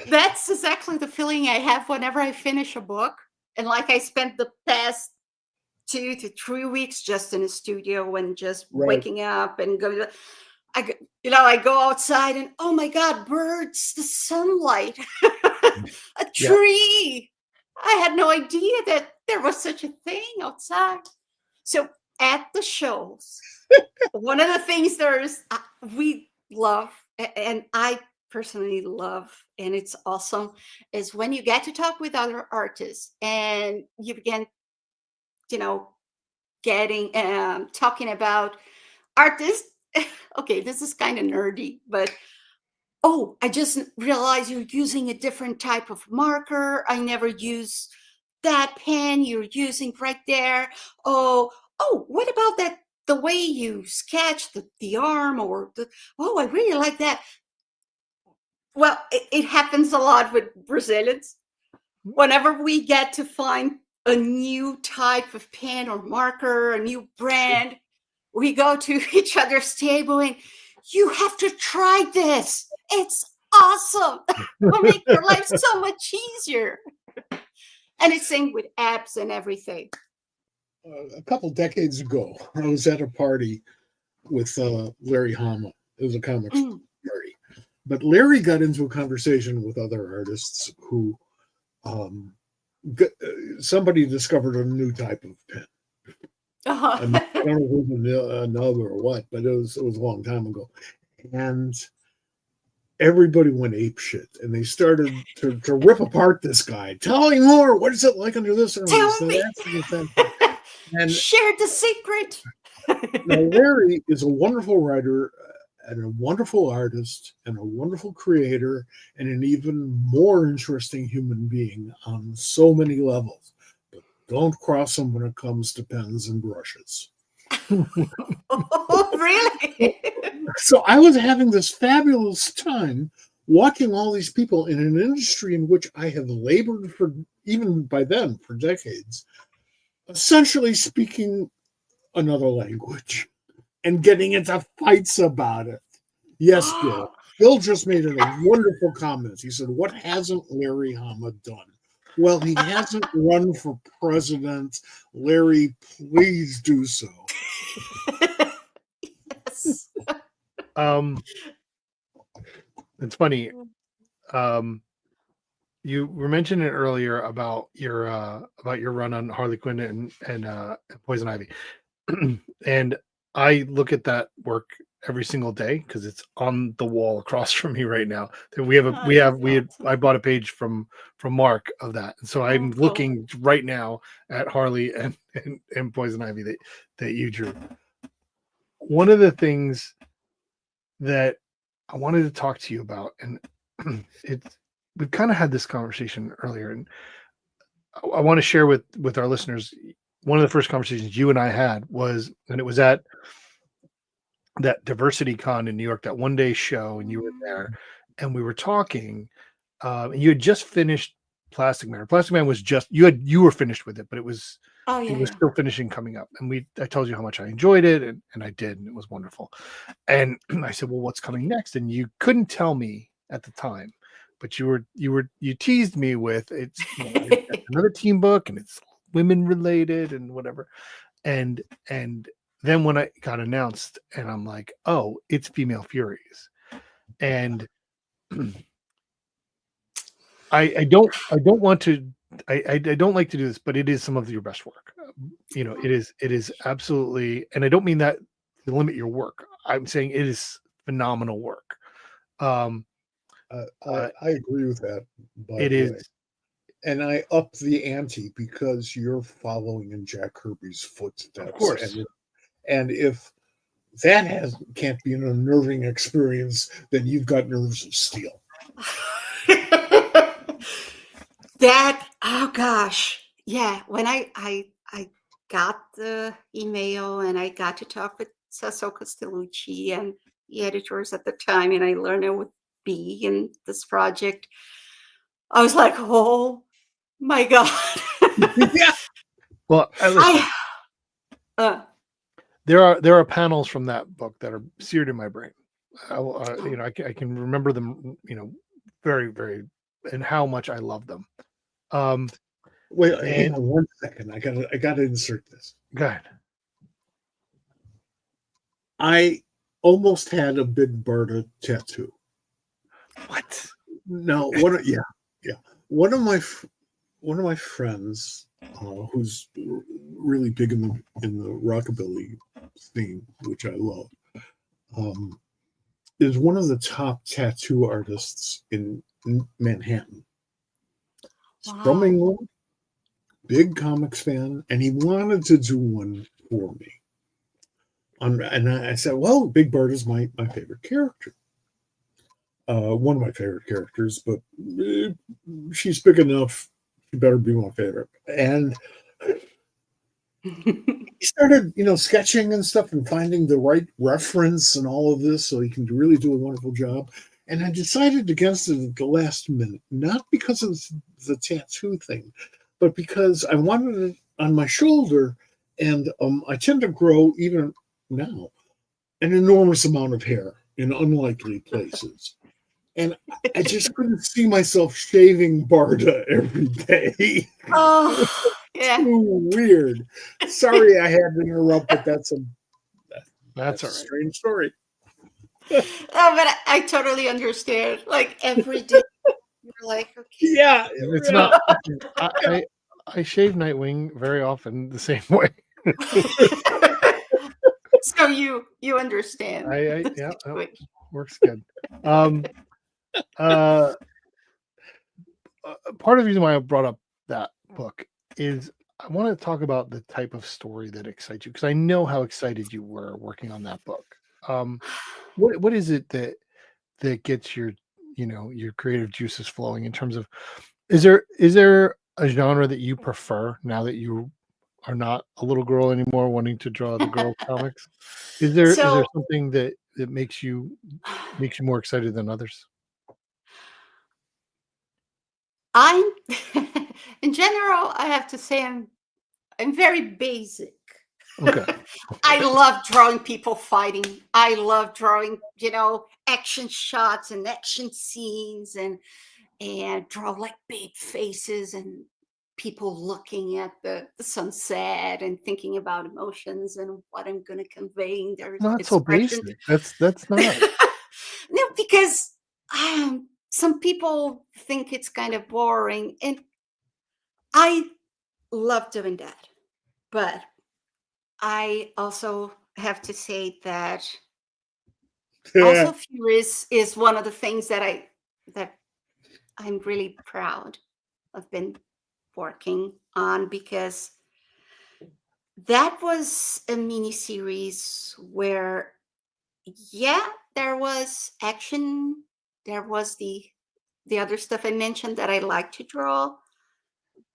that's exactly the feeling I have whenever I finish a book. And like, I spent the past 2 to 3 weeks just in a studio and just waking up and go. I go outside and, oh my God, birds, the sunlight, a tree. I had no idea that there was such a thing outside. So at the shows, one of the things we love, and I personally love, and it's awesome, is when you get to talk with other artists and you begin, talking about artists. Okay, this is kind of nerdy, but I just realized you're using a different type of marker. I never use that pen you're using right there. Oh, what about that? The way you sketch the arm, or I really like that. Well, it happens a lot with Brazilians. Whenever we get to find a new type of pen or marker, a new brand, we go to each other's table and, you have to try this. It's awesome. Will make your life so much easier. And it's same with apps and everything. A couple decades ago, I was at a party with Larry Hama. It was a comics party. But Larry got into a conversation with other artists who somebody discovered a new type of pen. I don't know if it was a nub or what, but it was a long time ago. And everybody went ape shit, and they started to rip apart this guy. Tell me more. What is it like under this? Tell me. And share the secret. Now, Larry is a wonderful writer and a wonderful artist and a wonderful creator and an even more interesting human being on so many levels. But don't cross him when it comes to pens and brushes. Oh, really? So I was having this fabulous time watching all these people in an industry in which I have labored for, even by then, for decades, essentially speaking another language and getting into fights about it. Yes, Bill. Bill just made a wonderful comment. He said, "What hasn't Larry Hama done?" Well, he hasn't run for president. Larry, please do so. Yes. It's funny. You were mentioning earlier about your run on Harley Quinn and Poison Ivy, and I look at that work every single day because it's on the wall across from me right now. I bought a page from Mark of that, and so I'm cool. looking right now at Harley and Poison Ivy that you drew. One of the things that I wanted to talk to you about, and we've kind of had this conversation earlier, and I want to share with our listeners. One of the first conversations you and I had was, and it was at that Diversity Con in New York, that one day show, and you were there, and we were talking, and you had just finished Plastic Man. Plastic Man was just you were finished with it, but it was still finishing coming up. And I told you how much I enjoyed it, and I did, and it was wonderful. And I said, well, what's coming next? And you couldn't tell me at the time, but you teased me with it's another team book and it's women related and whatever. And then when I got announced, and I'm like, oh, it's Female Furies. And I don't want to I don't like to do this, but it is some of your best work. It is absolutely, and I don't mean that to limit your work. I'm saying it is phenomenal work. I agree with that. It is, and I up the ante because you're following in Jack Kirby's footsteps. of course. And if that can't be an unnerving experience, then you've got nerves of steel. Oh gosh, yeah. When I got the email and I got to talk with Cecil Castellucci and the editors at the time, and I learned I would be in this project, I was like, oh my god. Yeah. Well, there are panels from that book that are seared in my brain. I can remember them, very, very, and how much I love them. Wait, hang on 1 second. I gotta insert this. Go ahead. I almost had a Big Berta tattoo. What? No, one of my friends, who's really big in the rockabilly scene, which I love, is one of the top tattoo artists in Manhattan. Wow. From England, big comics fan, and he wanted to do one for me. And I said, well, Big Bird is my favorite character. One of my favorite characters, but she's big enough, she better be my favorite. And he started, sketching and stuff and finding the right reference and all of this so he can really do a wonderful job. And I decided against it at the last minute, not because of the tattoo thing, but because I wanted it on my shoulder. And I tend to grow, even now, an enormous amount of hair in unlikely places. And I just couldn't see myself shaving Barda every day. Oh, yeah. Too weird. Sorry I had to interrupt, but that's a strange story. Oh, but I totally understand. Like every day, you're like, okay. Yeah, it's not. I shave Nightwing very often the same way. So you understand. Works good. Part of the reason why I brought up that book is I want to talk about the type of story that excites you, because I know how excited you were working on that book. What is it that gets your creative juices flowing in terms of, is there a genre that you prefer now that you are not a little girl anymore wanting to draw the girl comics? Is there something that makes you more excited than others? I'm in general, I have to say I'm very basic. Okay. I love drawing people fighting. I love drawing, action shots and action scenes and draw like big faces and people looking at the sunset and thinking about emotions and what I'm going to convey in their Not so expression. basic. That's not. No, because some people think it's kind of boring, and I love doing that. But I also have to say that also Furious is one of the things that I'm really proud of been working on, because that was a mini series where, yeah, there was action, there was the other stuff I mentioned that I like to draw,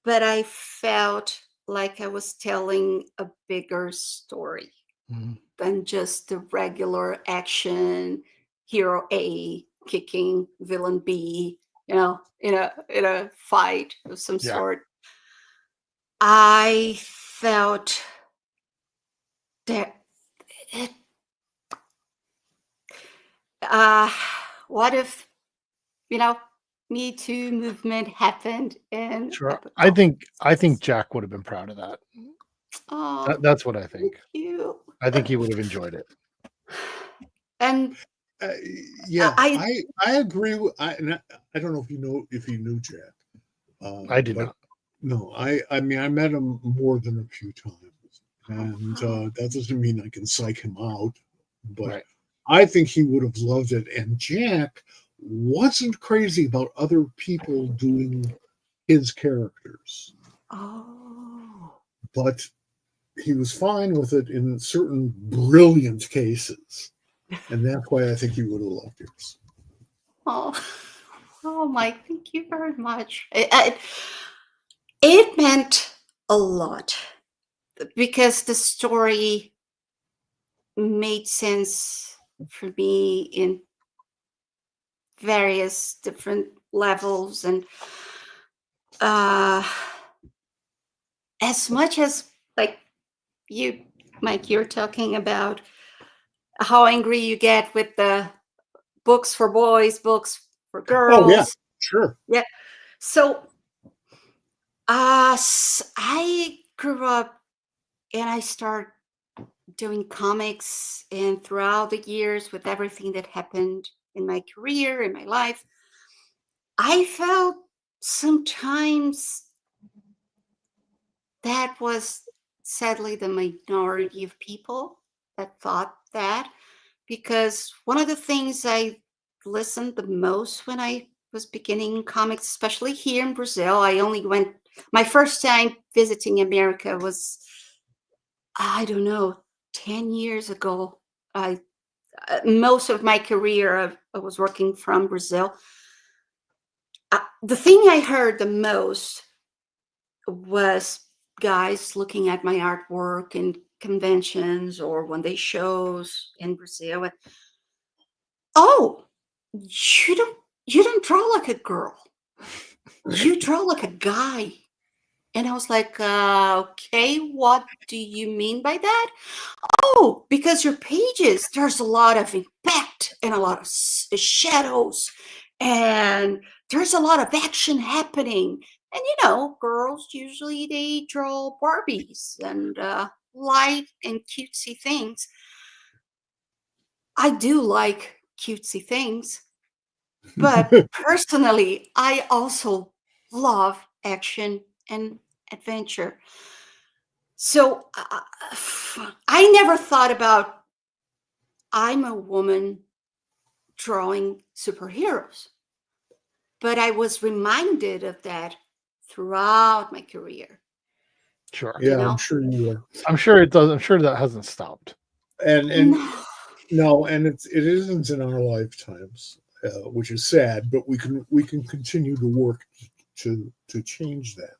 but I felt like I was telling a bigger story Mhm. than just the regular action hero A kicking villain B, in a fight of some Yeah. sort. I felt that it, uh, what if Me Too movement happened in Sure. I episode. think I think Jack would have been proud of that. Oh, That's what I think. thank you. I think he would have enjoyed it. And Uh, yeah, I I agree. I don't know if you knew Jack. I did But not. no, I mean I met him more than a few times, and wow. that doesn't mean I can psych him out. But Right. I think he would have loved it. And Jack wasn't crazy about other people doing his characters, Oh, but he was fine with it in certain brilliant cases, and that's why I think he would have loved yours. oh, oh, Mike, thank you very much. It meant a lot because the story made sense for me in various different levels, and uh as much as, like, you Mike, you're talking about how angry you get with the books for boys, books for Oh yeah, girls. sure. Yeah. So I grew up and I started doing comics, and throughout the years, with everything that happened in my career, in my life, I felt sometimes that was sadly the minority of people that thought that, because one of the things I listened the most when I was beginning comics, especially here in Brazil, I only went, my first time visiting America was, I don't know, 10 years ago. I Most of my career, I was working from Brazil. The thing I heard the most was guys looking at my artwork in conventions or when they shows in Brazil. And, oh, you don't draw like a girl. You draw like a guy. And I was like, okay, what do you mean by that? Oh, because your pages, there's a lot of impact and a lot of shadows, and there's a lot of action happening. And girls usually they draw Barbies and light and cutesy things. I do like cutesy things, but personally, I also love action and adventure. So I never thought about I'm a woman drawing superheroes, but I was reminded of that throughout my career. Sure. You Yeah, I'm know, sure you were. I'm sure it does. I'm sure that hasn't stopped. And no, no, and it isn't in our lifetimes, which is sad. But we can continue to work to change that.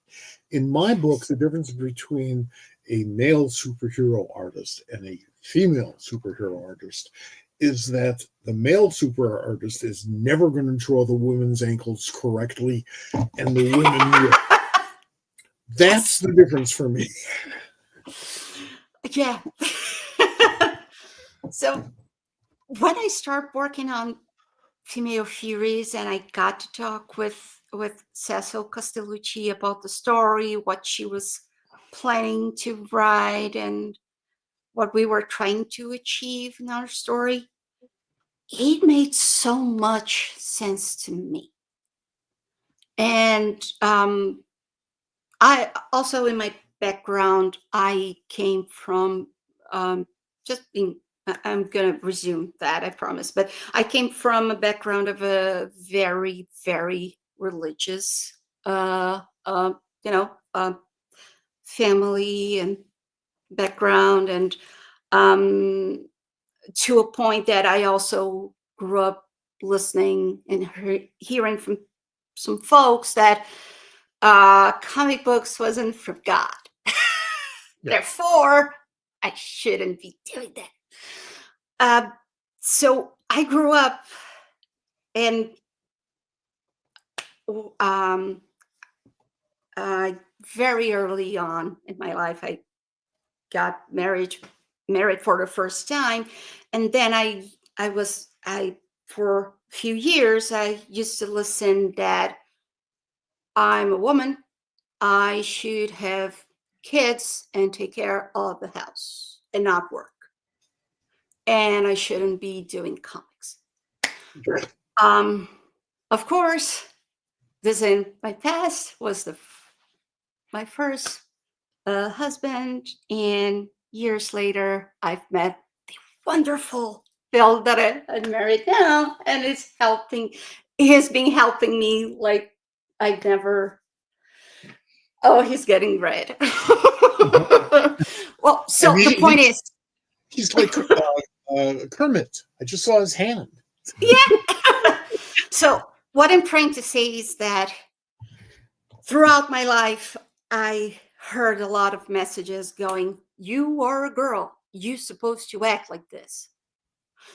In my book, yes, the difference between a male superhero artist and a female superhero artist is that the male super artist is never going to draw the women's ankles correctly, and the women will. That's the difference for me. Yeah. So when I start working on Female Furies and I got to talk with Cecil Castellucci about the story, what she was planning to write, and what we were trying to achieve in our story, it made so much sense to me. And I also, in my background, I came from just being, I'm going to resume that, I promise, but I came from a background of a very, very religious, family and background. And to a point that I also grew up listening and hearing from some folks that comic books wasn't from God. Yeah. Therefore, I shouldn't be doing that. So I grew up, and very early on in my life, I got married for the first time, and then I for a few years I used to listen that I'm a woman, I should have kids and take care of the house and not work, and I shouldn't be doing comics. Of course, this in my past was my first husband, and years later, I've met the wonderful Bill that I'm married now, and he has been helping me like I've never. Oh, he's getting red. Well, so And the point is, he's like Kermit. I just saw his hand. yeah. So what I'm trying to say is that throughout my life, I heard a lot of messages going, "You are a girl. You're supposed to act like this."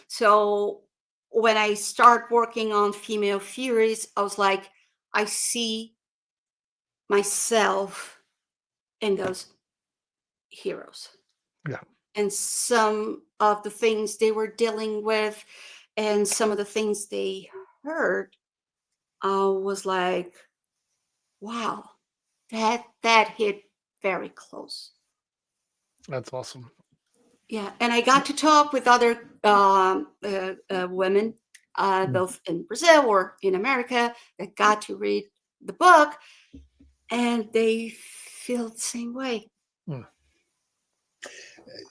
So when I start working on Female Furies, I was like, I see myself in those heroes. Yeah. And some of the things they were dealing with and some of the things they heard, was like, wow, that hit very close. That's awesome. Yeah, and I got to talk with other women, both in Brazil or in America, that got to read the book, and they feel the same way.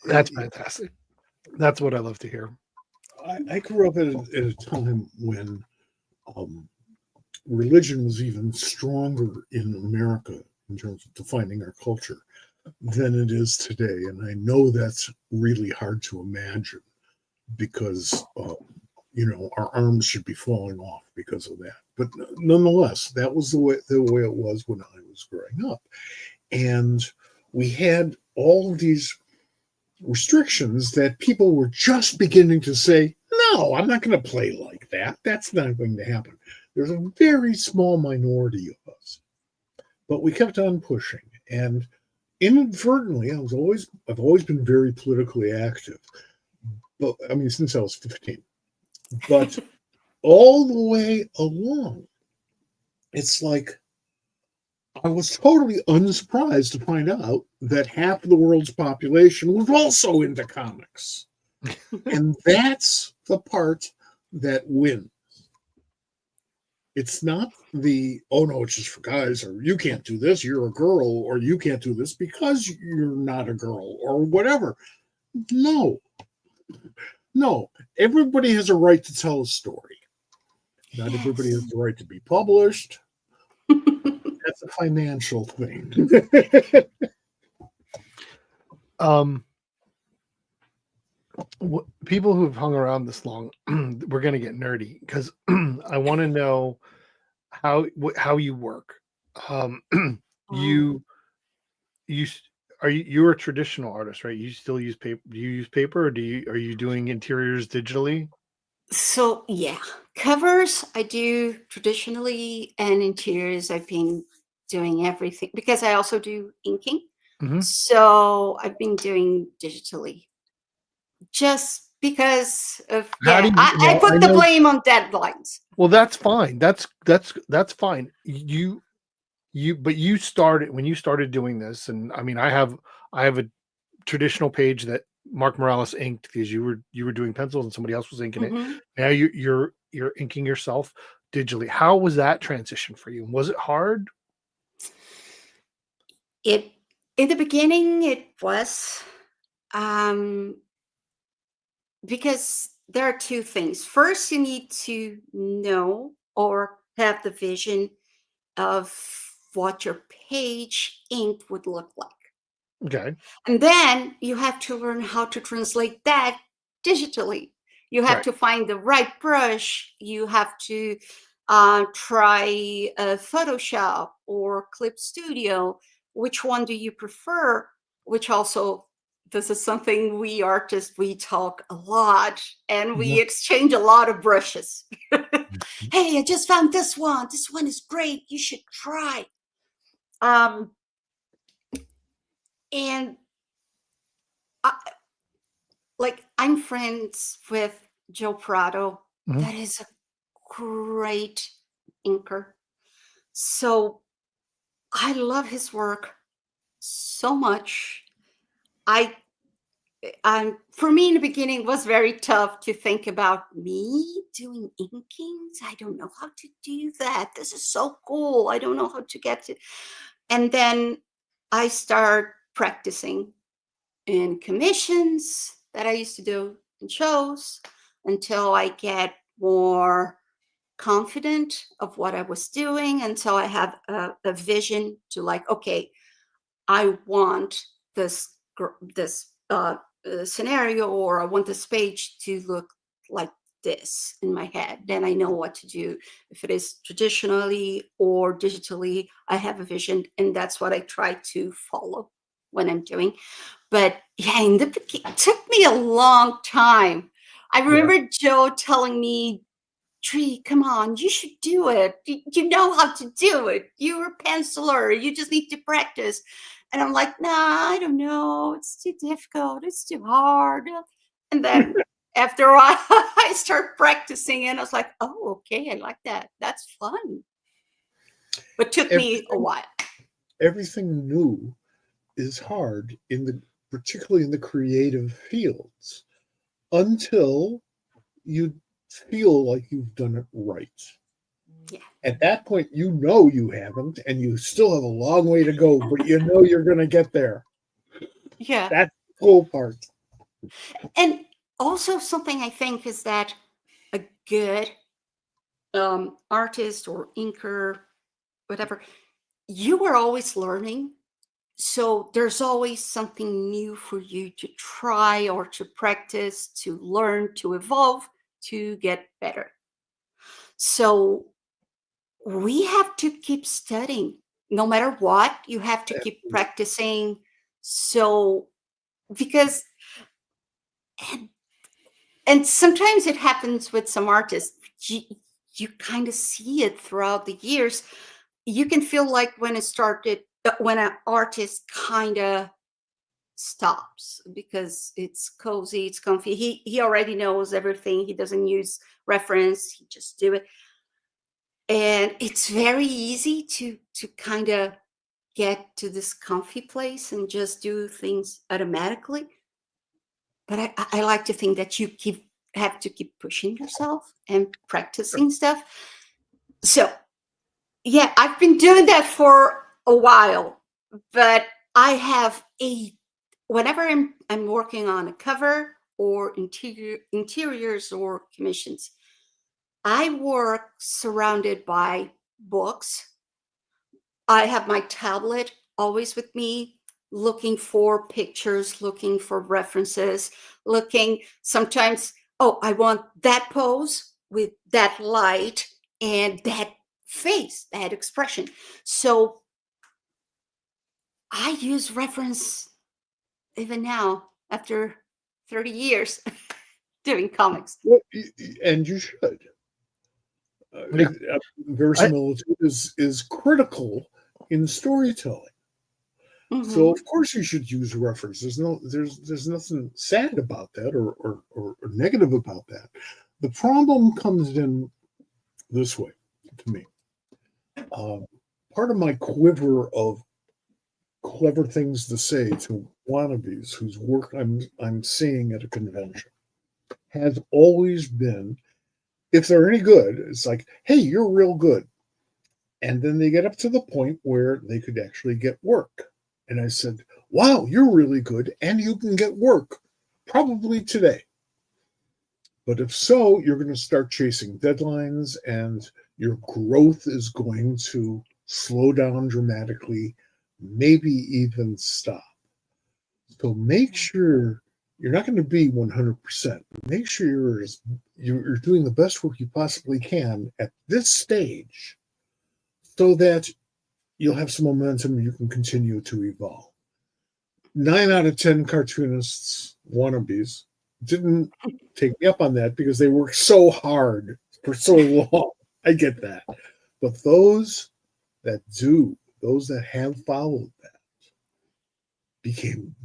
That's fantastic. That's what I love to hear. I grew up at a time when religion was even stronger in America in terms of defining our culture than it is today. And I know that's really hard to imagine because, our arms should be falling off because of that. But nonetheless, that was the way it was when I was growing up. And we had all of these restrictions that people were just beginning to say, no, I'm not going to play like that. That's not going to happen. There's a very small minority of us, but we kept on pushing. And inadvertently, I've always been very politically active, but I mean, since I was 15, but all the way along, it's like, I was totally unsurprised to find out that half of the world's population was also into comics. And that's the part that wins. It's not oh no, it's just for guys, or you can't do this, you're a girl, or you can't do this because you're not a girl, or whatever. No. Everybody has a right to tell a story. Not everybody has the right to be published. That's a financial thing. People who've hung around this long, we're going to get nerdy because I want to know how you work. You you're a traditional artist, right? You still use paper? Do you use paper, or are you doing interiors digitally? So yeah, covers I do traditionally, and interiors I've been doing everything because I also do inking. Hmm. So I've been doing digitally just because of, How do yeah, you I now? I put the know. blame on deadlines. Well, that's fine. That's fine. But you started when you started doing this, and I mean, I have a traditional page that Mark Morales inked because you were doing pencils and somebody else was inking it. Mhm. Now you're inking yourself digitally. How was that transition for you? Was it hard? It in the beginning it was, um, because there are two things. First, you need to know or have the vision of what your page ink would look like. Okay, And then you have to learn how to translate that digitally. You have right. to find the right brush. You have to try Photoshop or Clip Studio. Which one do you prefer? Which also, this is something we artists, we talk a lot and we Mhm. exchange a lot of brushes. Hey, I just found this one. This one is great. You should try. Um, and I, like I'm friends with Joe Prado. Mhm. That is a great inker. So I love his work so much. I for me in the beginning it was very tough to think about me doing inkings. I don't know how to do that. This is so cool. I don't know how to get it. And then I start practicing in commissions that I used to do in shows until I get more confident of what I was doing. Until I have a vision to like, okay, I want this scenario, or I want this page to look like this in my head. Then I know what to do. If it is traditionally or digitally, I have a vision, and that's what I try to follow when I'm doing. But yeah, in the beginning, it took me a long time. I Yeah. remember Joe telling me, Tree, come on, you should do it. You know how to do it. You're a penciler. You just need to practice. And I'm like, nah, I don't know. It's too difficult. It's too hard. And then after a while, I start practicing and I was like, oh, okay, I like that. That's fun. But it took me a Everything, while. everything new is hard particularly in the creative fields until you feel like you've done it right. Yeah. At that point, you know you haven't, and you still have a long way to go, but you know you're going to get there. Yeah. That's the cool part. And also, something I think is that a good artist or inker, whatever, you are always learning. So there's always something new for you to try or to practice, to learn, to evolve, to get better. So we have to keep studying. No matter what, you have to keep practicing. So, because, and, and sometimes it happens with some artists, you kind of see it throughout the years. You can feel like when it started, when an artist kind of stops because it's cozy, it's comfy. He already knows everything. He doesn't use reference. He just do it, and it's very easy to kind of get to this comfy place and just do things automatically. But I like to think that you have to keep pushing yourself and practicing stuff. So yeah, I've been doing that for a while, but I have a whenever I'm working on a cover or interiors or commissions, I work surrounded by books. I have my tablet always with me, looking for pictures, looking for references, looking sometimes, oh, I want that pose with that light and that face, that expression. So I use reference even now after 30 years doing comics. Well, and you should. Yeah. Verisimilitude is critical in storytelling. So Mhm. of course you should use reference. There's nothing sad about that or negative about that. The problem comes in this way to me. Part of my quiver of clever things to say to wannabes whose work I'm seeing at a convention has always been, if they're any good, it's like, hey, you're real good. And then they get up to the point where they could actually get work. And I said, wow, you're really good and you can get work probably today. But if so, you're going to start chasing deadlines and your growth is going to slow down dramatically, maybe even stop. So make sure you're not going to be 100%. Make sure you're doing the best work you possibly can at this stage so that you'll have some momentum and you can continue to evolve. 9 out of 10 cartoonists, wannabes, didn't take me up on that because they worked so hard for so long. I get that. But those that do, those that have followed that, became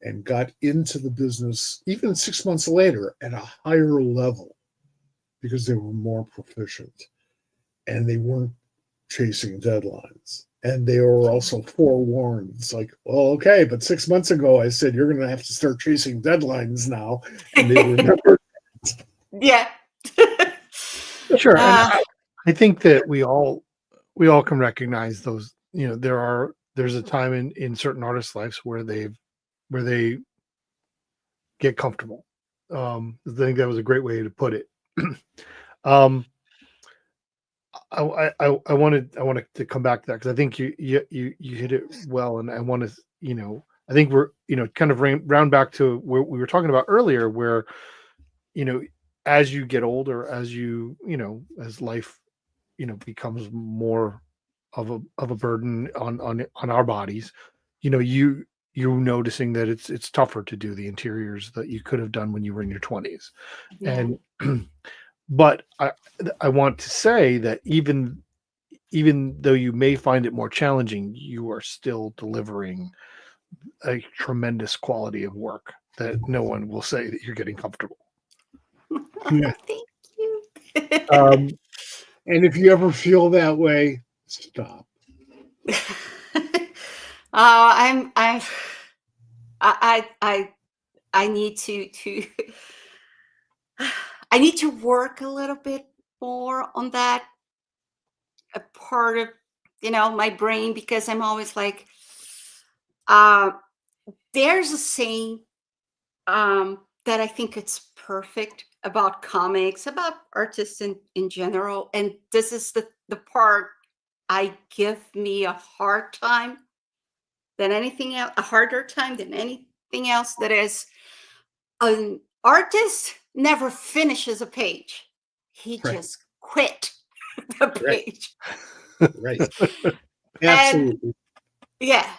and got into the business even 6 months later at a higher level because they were more proficient and they weren't chasing deadlines. And they were also forewarned. It's like, well, okay, but 6 months ago I said you're going to have to start chasing deadlines now, and they remember. Yeah. Sure. And Uh, I think that we all can recognize those, there's a time in certain artists' lives where they get comfortable. I think that was a great way to put it. um I wanted to come back to that because I think you hit it well, and I want to, I think we're, kind of round back to where we were talking about earlier, where, as you get older, as as life, becomes more of a burden on our bodies, you noticing that it's tougher to do the interiors that you could have done when you were in your 20s. yeah. And but I want to say that even though you may find it more challenging, you are still delivering a tremendous quality of work that no one will say that you're getting comfortable. Yeah. Thank you. Um, And if you ever feel that way, stop. I I need to I need to work a little bit more on that a part of my brain, because I'm always like, uh there's a saying that I think it's perfect about comics, about artists in general, and this is the part I give me a hard time than anything else, a harder time than anything else. That is, an artist never finishes a page. He Right. just quit the Right. page. Right. And Absolutely. yeah,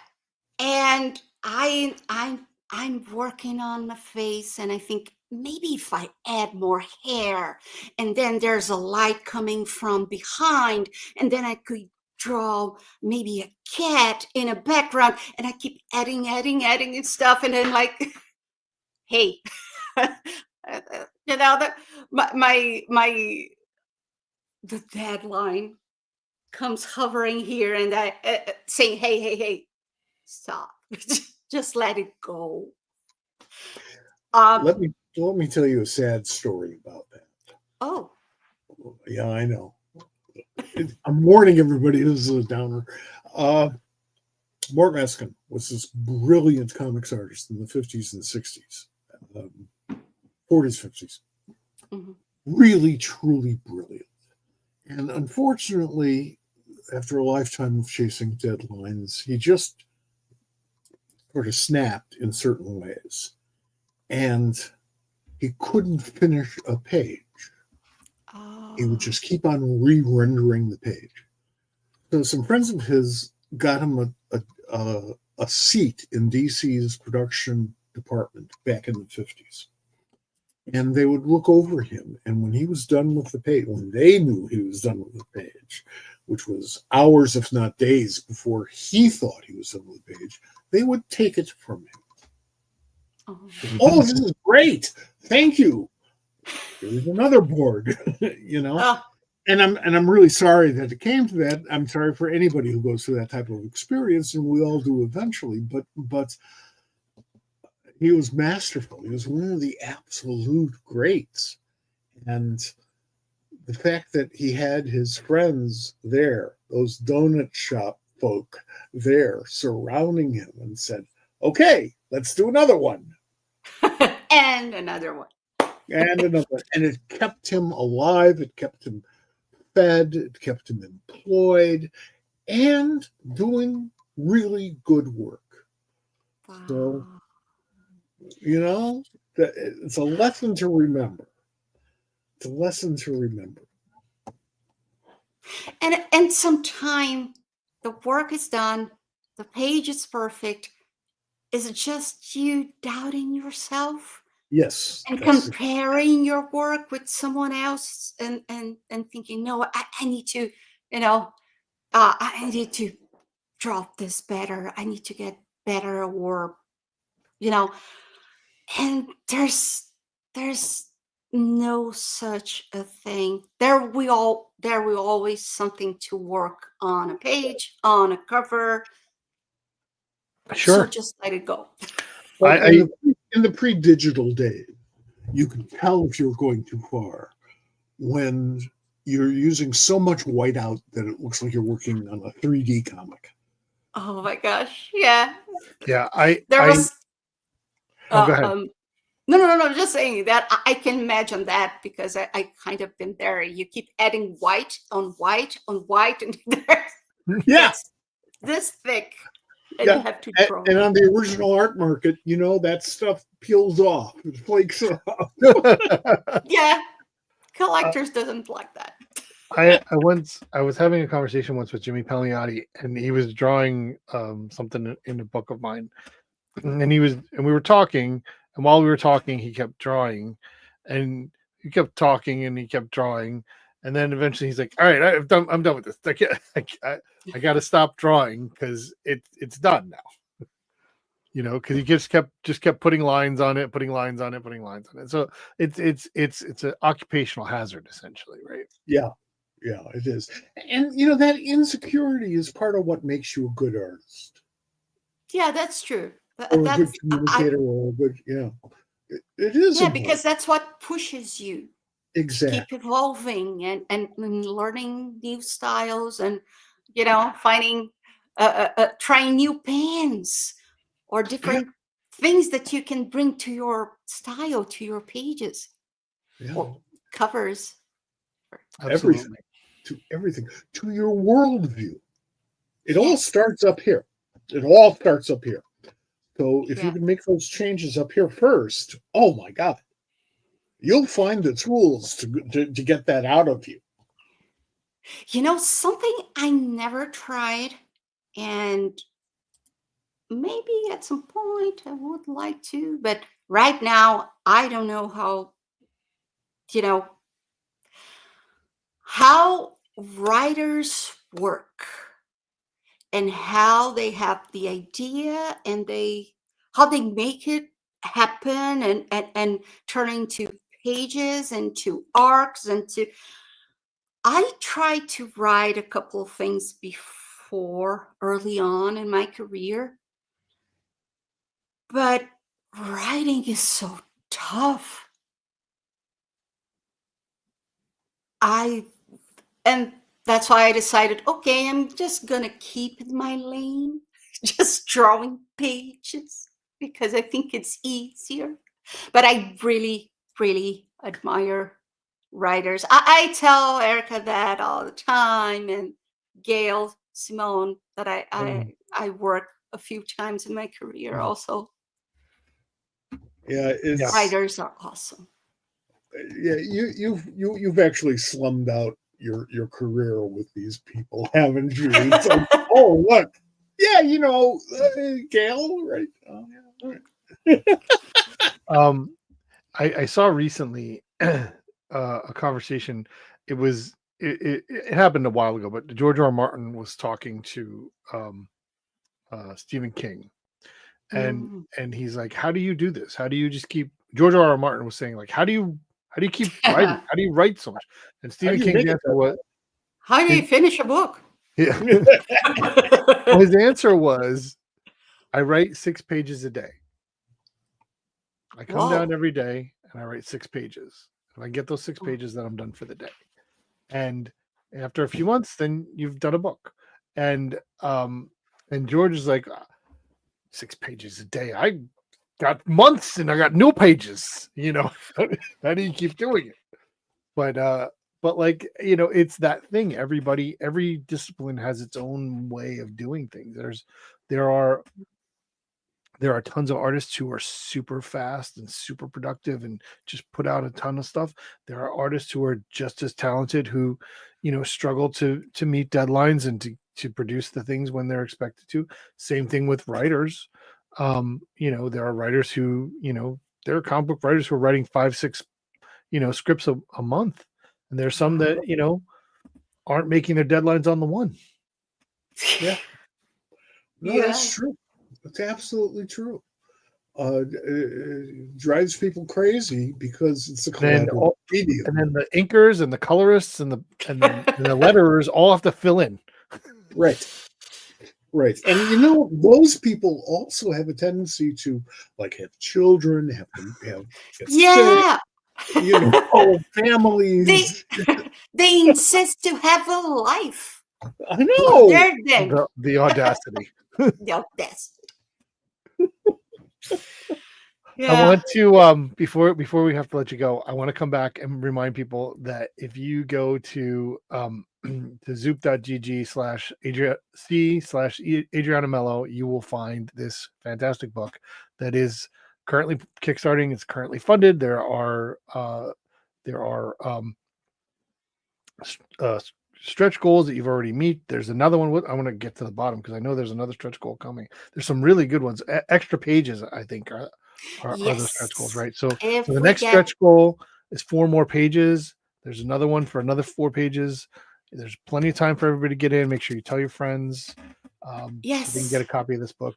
and I'm working on the face, and I think maybe if I add more hair, and then there's a light coming from behind, and then I could draw maybe a cat in a background, and I keep adding and stuff, and then like, hey, that my the deadline comes hovering here, and I saying, hey, stop. Just let it go. Um, Let me tell you a sad story about that. oh, Yeah, I know. I'm warning everybody. This is a downer. Mort Meskin was this brilliant comics artist in the 50s and 60s, 40s, 50s. mhm. Really, truly brilliant. And unfortunately, after a lifetime of chasing deadlines, he just sort of snapped in certain ways. And he couldn't finish a page. He would Oh, just keep on re-rendering the page. So some friends of his got him a a seat in DC's production department back in the 50s. And they would look over him. And when he was done with the page, when they knew he was done with the page, which was hours, if not days, before he thought he was done with the page, they would take it from him. Oh, this is great. Thank you. Here's another board, Oh, And I'm really sorry that it came to that. I'm sorry for anybody who goes through that type of experience, and we all do eventually. But he was masterful. He was one of the absolute greats. And the fact that he had his friends there, those donut shop folk there surrounding him and said, okay, let's do another one. and another one. And another. And it kept him alive. It kept him fed. It kept him employed and doing really good work. Wow. So, it's a lesson to remember. It's a lesson to remember. And sometime the work is done, the page is perfect. Is it just you doubting yourself Yes. and comparing your work with someone else and thinking, no, I need to, I need to drop this better. I need to get better, or, and there's no such a thing. There will always something to work on a page, on a cover. Sure. So just let it go. In the pre-digital days, you can tell if you're going too far when you're using so much whiteout that it looks like you're working on a 3D comic. Oh my gosh. Yeah. Yeah. There was go ahead. No, just saying that I can imagine that, because I kind of been there. You keep adding white on white on white, and Yeah. it's this thick, and Yeah. you have to draw. And on the original art market, that stuff peels off. It flakes off. Yeah. Collectors doesn't like that. I was having a conversation once with Jimmy Palmiotti, and he was drawing something in a book of mine, and we were talking, and while we were talking, he kept drawing, and he kept talking, and he kept drawing, and then eventually he's like, "All right, I'm done with this. I got to stop drawing because it's done now." Because he just kept putting lines on it, putting lines on it, putting lines on it. So it's an occupational hazard, essentially, right? Yeah, it is. And that insecurity is part of what makes you a good artist, Yeah, that's true. or a good communicator, or a good It is. Yeah, important. because that's what pushes you. Exactly. Keep evolving and learning new styles, and finding trying new pens or different things that you can bring to your style, to your pages or covers. Absolutely. Everything to your worldview. It all starts up here. So if you can make those changes up here first, oh my God, you'll find the tools to get that out of you. Something I never tried, and maybe at some point I would like to, but right now I don't know how writers work and how they have the idea and how they make it happen and turn into pages and to arcs and to. I tried to write a couple of things before, early on in my career, but writing is so tough. And that's why I decided, okay, I'm just gonna keep in my lane, just drawing pages, because I think it's easier. But I really, really admire writers. I tell Erica that all the time, and Gail, Simone, that I work a few times in my career also. Yeah, Writers are awesome. Yeah, you've actually slummed out your career with these people, haven't you? It's like, oh, look, Yeah, Gail, right? Oh, yeah. All right. I saw recently a conversation. It happened a while ago, but George R. R. Martin was talking to Stephen King, and Mm. he's like, "How do you do this? How do you just keep?" George R. R. Martin was saying, like, "How do you keep writing? How do you write so much?" And How do Stephen you King's make it answer was, How do you finish a book? yeah, well, his answer was, "I write 6 pages a day. I come down Whoa. every day and I write 6 pages. If I get those 6 pages, then I'm done for the day." And after a few months, then you've done a book. And George is like, 6 pages a day. I got months and I got new pages. How do you keep doing it? But like, it's that thing. Every discipline has its own way of doing things. There are tons of artists who are super fast and super productive and just put out a ton of stuff. There are artists who are just as talented who, struggle to meet deadlines and to produce the things when they're expected to. Same thing with writers. There are writers who, there are comic book writers who are writing 5, 6, scripts a month. And there's some that, aren't making their deadlines on the one. Yeah. No, Yeah. that's true. It's absolutely true. Drives people crazy because it's a Then collaborative medium. And then the inkers and the colorists and the letterers all have to fill in. Right. And those people also have a tendency to have children, have get Yeah. sick, families. They insist to have a life. I know. They're then The audacity. the audacity. I Yeah. want to before we have to let you go, I want to come back and remind people that if you go to to zoop.gg/C/Adriana Melo, you will find this fantastic book that is currently kickstarting. It's currently funded. There are stretch goals that you've already meet. There's another one. I want to get to the bottom because I know there's another stretch goal coming. There's some really good ones. Extra pages, I think, are the stretch goals, right? So the next stretch goal is 4 more pages. There's another one for another 4 pages. There's plenty of time for everybody to get in. Make sure you tell your friends. Yes. So they can get a copy of this book.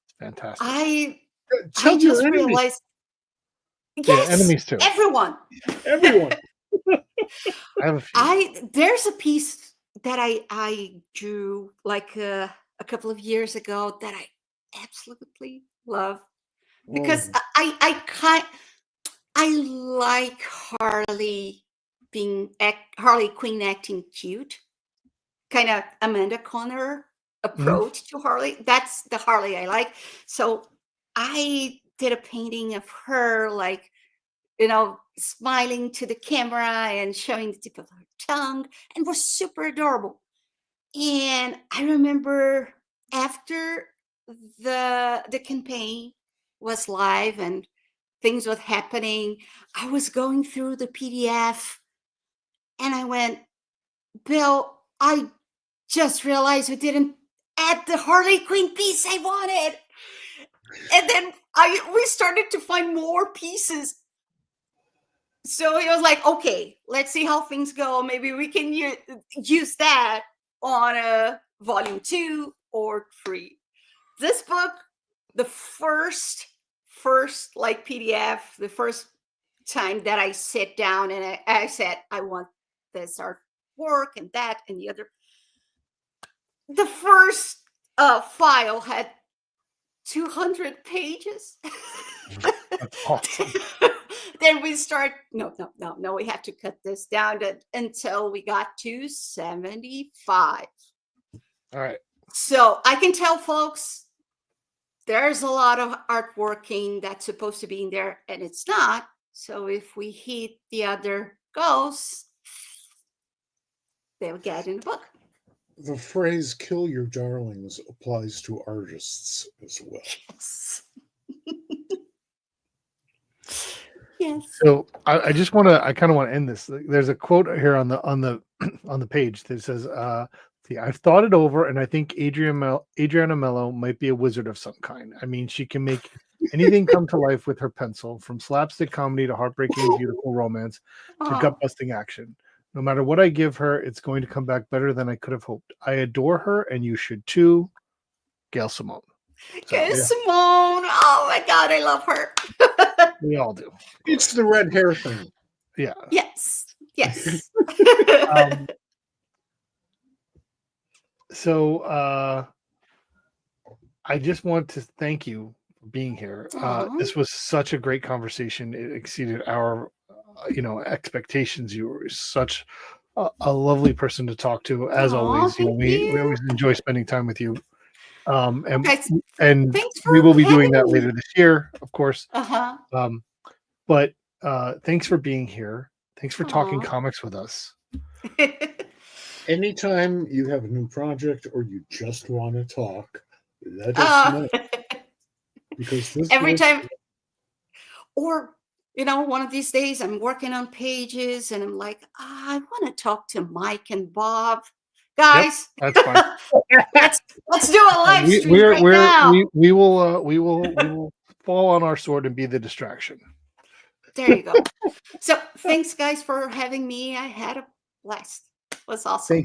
It's fantastic. I Tell your just enemies. realized. Yeah, Yes, enemies too. everyone. I have a few. There's a piece that I drew like a couple of years ago that I absolutely love because I like Harley Quinn acting cute, kind of Amanda Conner approach to Harley. That's the Harley I like. So I did a painting of her like, smiling to the camera and showing the tip of her tongue, and was super adorable. And I remember after the campaign was live and things were happening, I was going through the PDF and I went, Bill, I just realized we didn't add the Harley Quinn piece I wanted. And then we started to find more pieces. So it was like, okay, let's see how things go. Maybe we can use that on a volume 2 or 3. This book, the first like PDF, the first time that I sit down and I said, I want this artwork and that and the other. The first file had 200 pages. That's awesome. Then we start, no, we have to cut this down until we got to 75. All right. So I can tell folks there's a lot of artworking that's supposed to be in there and it's not. So if we hit the other goals, they'll get in the book. The phrase "kill your darlings" applies to artists as well. Yes. Yes. So I kind of want to end this. There's a quote here on the page that says, See, I've thought it over, and I think Adriana Melo might be a wizard of some kind. I mean, she can make anything come to life with her pencil, from slapstick comedy to heartbreaking, beautiful romance to Aw. gut-busting action. No matter what I give her, it's going to come back better than I could have hoped. I adore her, and you should too, Gail Simone. So, Okay, Simone. Oh my God, I love her. we all do. It's the red hair thing. Yeah. Yes. Yes. Um, so I just want to thank you for being here. Aw. This was such a great conversation. It exceeded our expectations. You were such a lovely person to talk to, as Aw, always. thank We you. always enjoy spending time with you. And Okay, and thanks we for will be doing that having me. later this year, of course. Uh-huh. But thanks for being here. Thanks for talking Aw. comics with us. Anytime you have a new project or you just want to talk, let us Uh, know. Because this every was- time, or one of these days I'm working on pages and I'm like, I want to talk to Mike and Bob. Guys, That's fine. let's do a live stream right now. We will fall on our sword and be the distraction. There you go. So thanks guys for having me. I had a blast. It was awesome.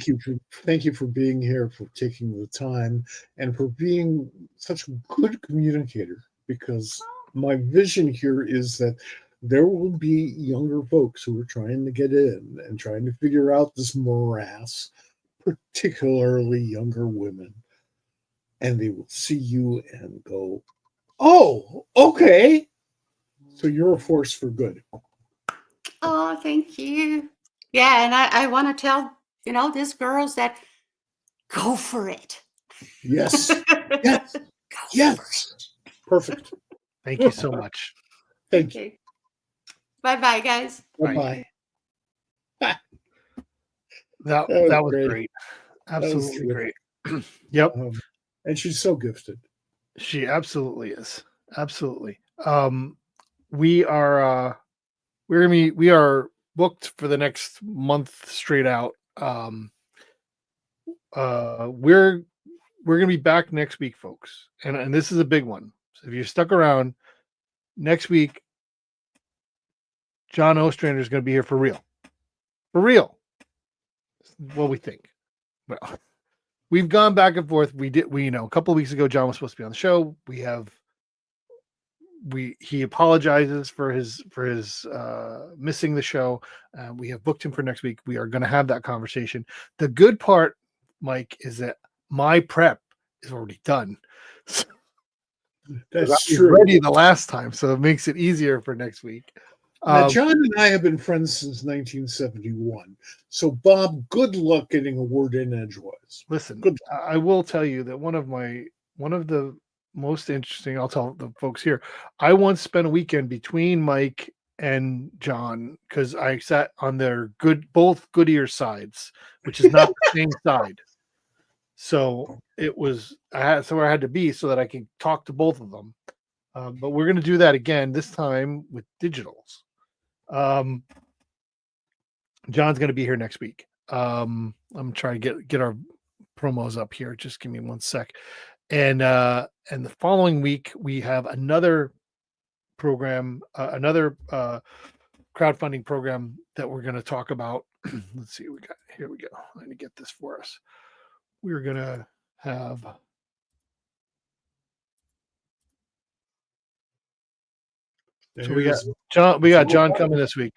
Thank you for being here, for taking the time, and for being such a good communicator. Because my vision here is that there will be younger folks who are trying to get in and trying to figure out this morass, particularly younger women, and they will see you and go, "Oh, okay." So you're a force for good. Oh, thank you. Yeah, and I want to tell these girls that go for it. Yes. Go Yes. for Yes. Perfect. Thank you so much. Thank you. Okay. Bye-bye, guys. Bye-bye. That That was was great. Absolutely terrific. great. Yep. And she's so gifted. She absolutely is. Absolutely. We are we are booked for the next month straight out. We're gonna be back next week, folks. And this is a big one. So if you're stuck around, next week, John Ostrander is gonna be here for real. For real. What we think. Well, we've gone back and forth. We a couple of weeks ago, John was supposed to be on the show. He apologizes for his missing the show. We have booked him for next week. We are going to have that conversation. The good part, Mike, is that my prep is already done. That's I was true. ready the last time, so it makes it easier for next week. Now, John and I have been friends since 1971. So, Bob, good luck getting a word in edgewise. Listen, Good. I will tell you that one of the most interesting, I'll tell the folks here, I once spent a weekend between Mike and John because I sat on their both Goodyear sides, which is not the same side. So it was I had somewhere I had to be so that I could talk to both of them. But we're going to do that again, this time with digitals. John's going to be here next week. I'm trying to get our promos up here. Just give me one sec. And the following week we have another program, another crowdfunding program that we're going to talk about. Let's see what we got. Here we go. Let me get this for us. We're going to have so we got John. We got John coming this week.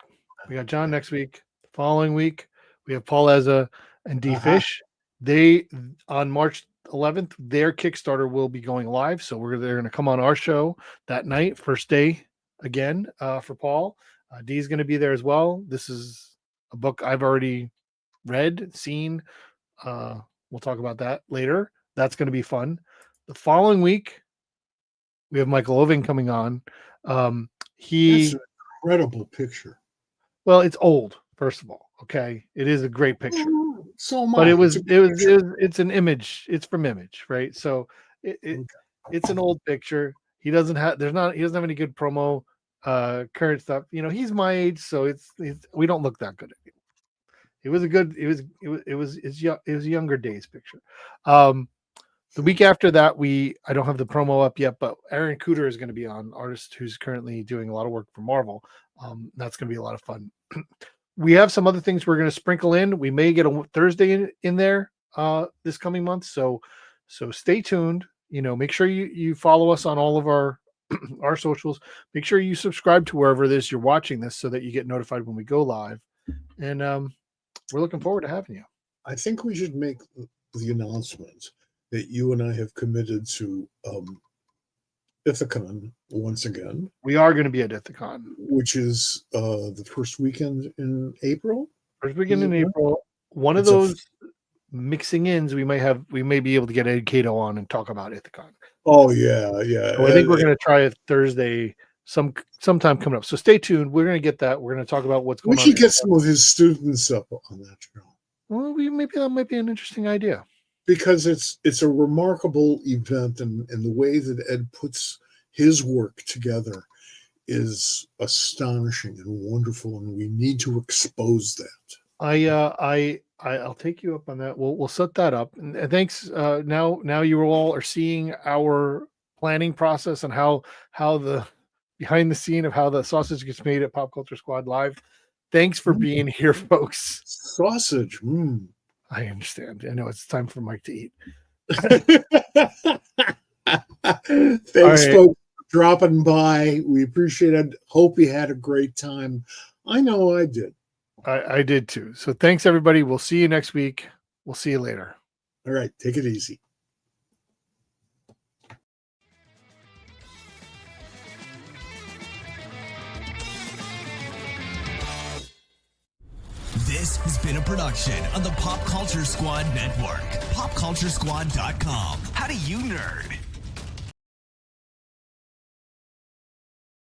We got John next week. The following week, we have Paul Eza and D Fish. They on March 11th, their Kickstarter will be going live. So they're going to come on our show that night, first day again for Paul. D's going to be there as well. This is a book I've already read, seen. We'll talk about that later. That's going to be fun. The following week, we have Michael Oving coming on. That's an incredible picture. Well, it's old, first of all. Okay, it is a great picture. So much. But it's an image. It's from Image, right? So it's an old picture. He doesn't have any good promo, current stuff. He's my age, so we don't look that good anymore. It was a good. It was a younger days picture. The week after that, I don't have the promo up yet, but Aaron Cooter is going to be on, artist who's currently doing a lot of work for Marvel. That's going to be a lot of fun. We have some other things we're going to sprinkle in. We may get a Thursday in there this coming month. So stay tuned. Make sure you follow us on all of our our socials. Make sure you subscribe to wherever it is you're watching this so that you get notified when we go live. And we're looking forward to having you. I think we should make the announcement that you and I have committed to Ithacon once again. We are going to be at Ithacon, which is the first weekend in April. First weekend in April. One of those mixing ins, we may be able to get Ed Cato on and talk about Ithacon. Oh yeah. So I think we're going to try it Thursday, sometime coming up. So stay tuned. We're going to get that. We're going to talk about what's going on. We should get some of his students up on that show. Well, maybe that might be an interesting idea. Because it's a remarkable event, and the way that Ed puts his work together is astonishing and wonderful, and we need to expose that. I'll take you up on that. We'll set that up. And thanks. Now you all are seeing our planning process and how the behind the scene of how the sausage gets made at Pop Culture Squad Live. Thanks for being here, folks. Sausage. I understand. I know it's time for Mike to eat. Thanks, folks, for dropping by. We appreciate it. Hope you had a great time. I know I did. I did too. So thanks, everybody. We'll see you next week. We'll see you later. All right. Take it easy. This has been a production of the Pop Culture Squad Network. PopCultureSquad.com. How do you nerd?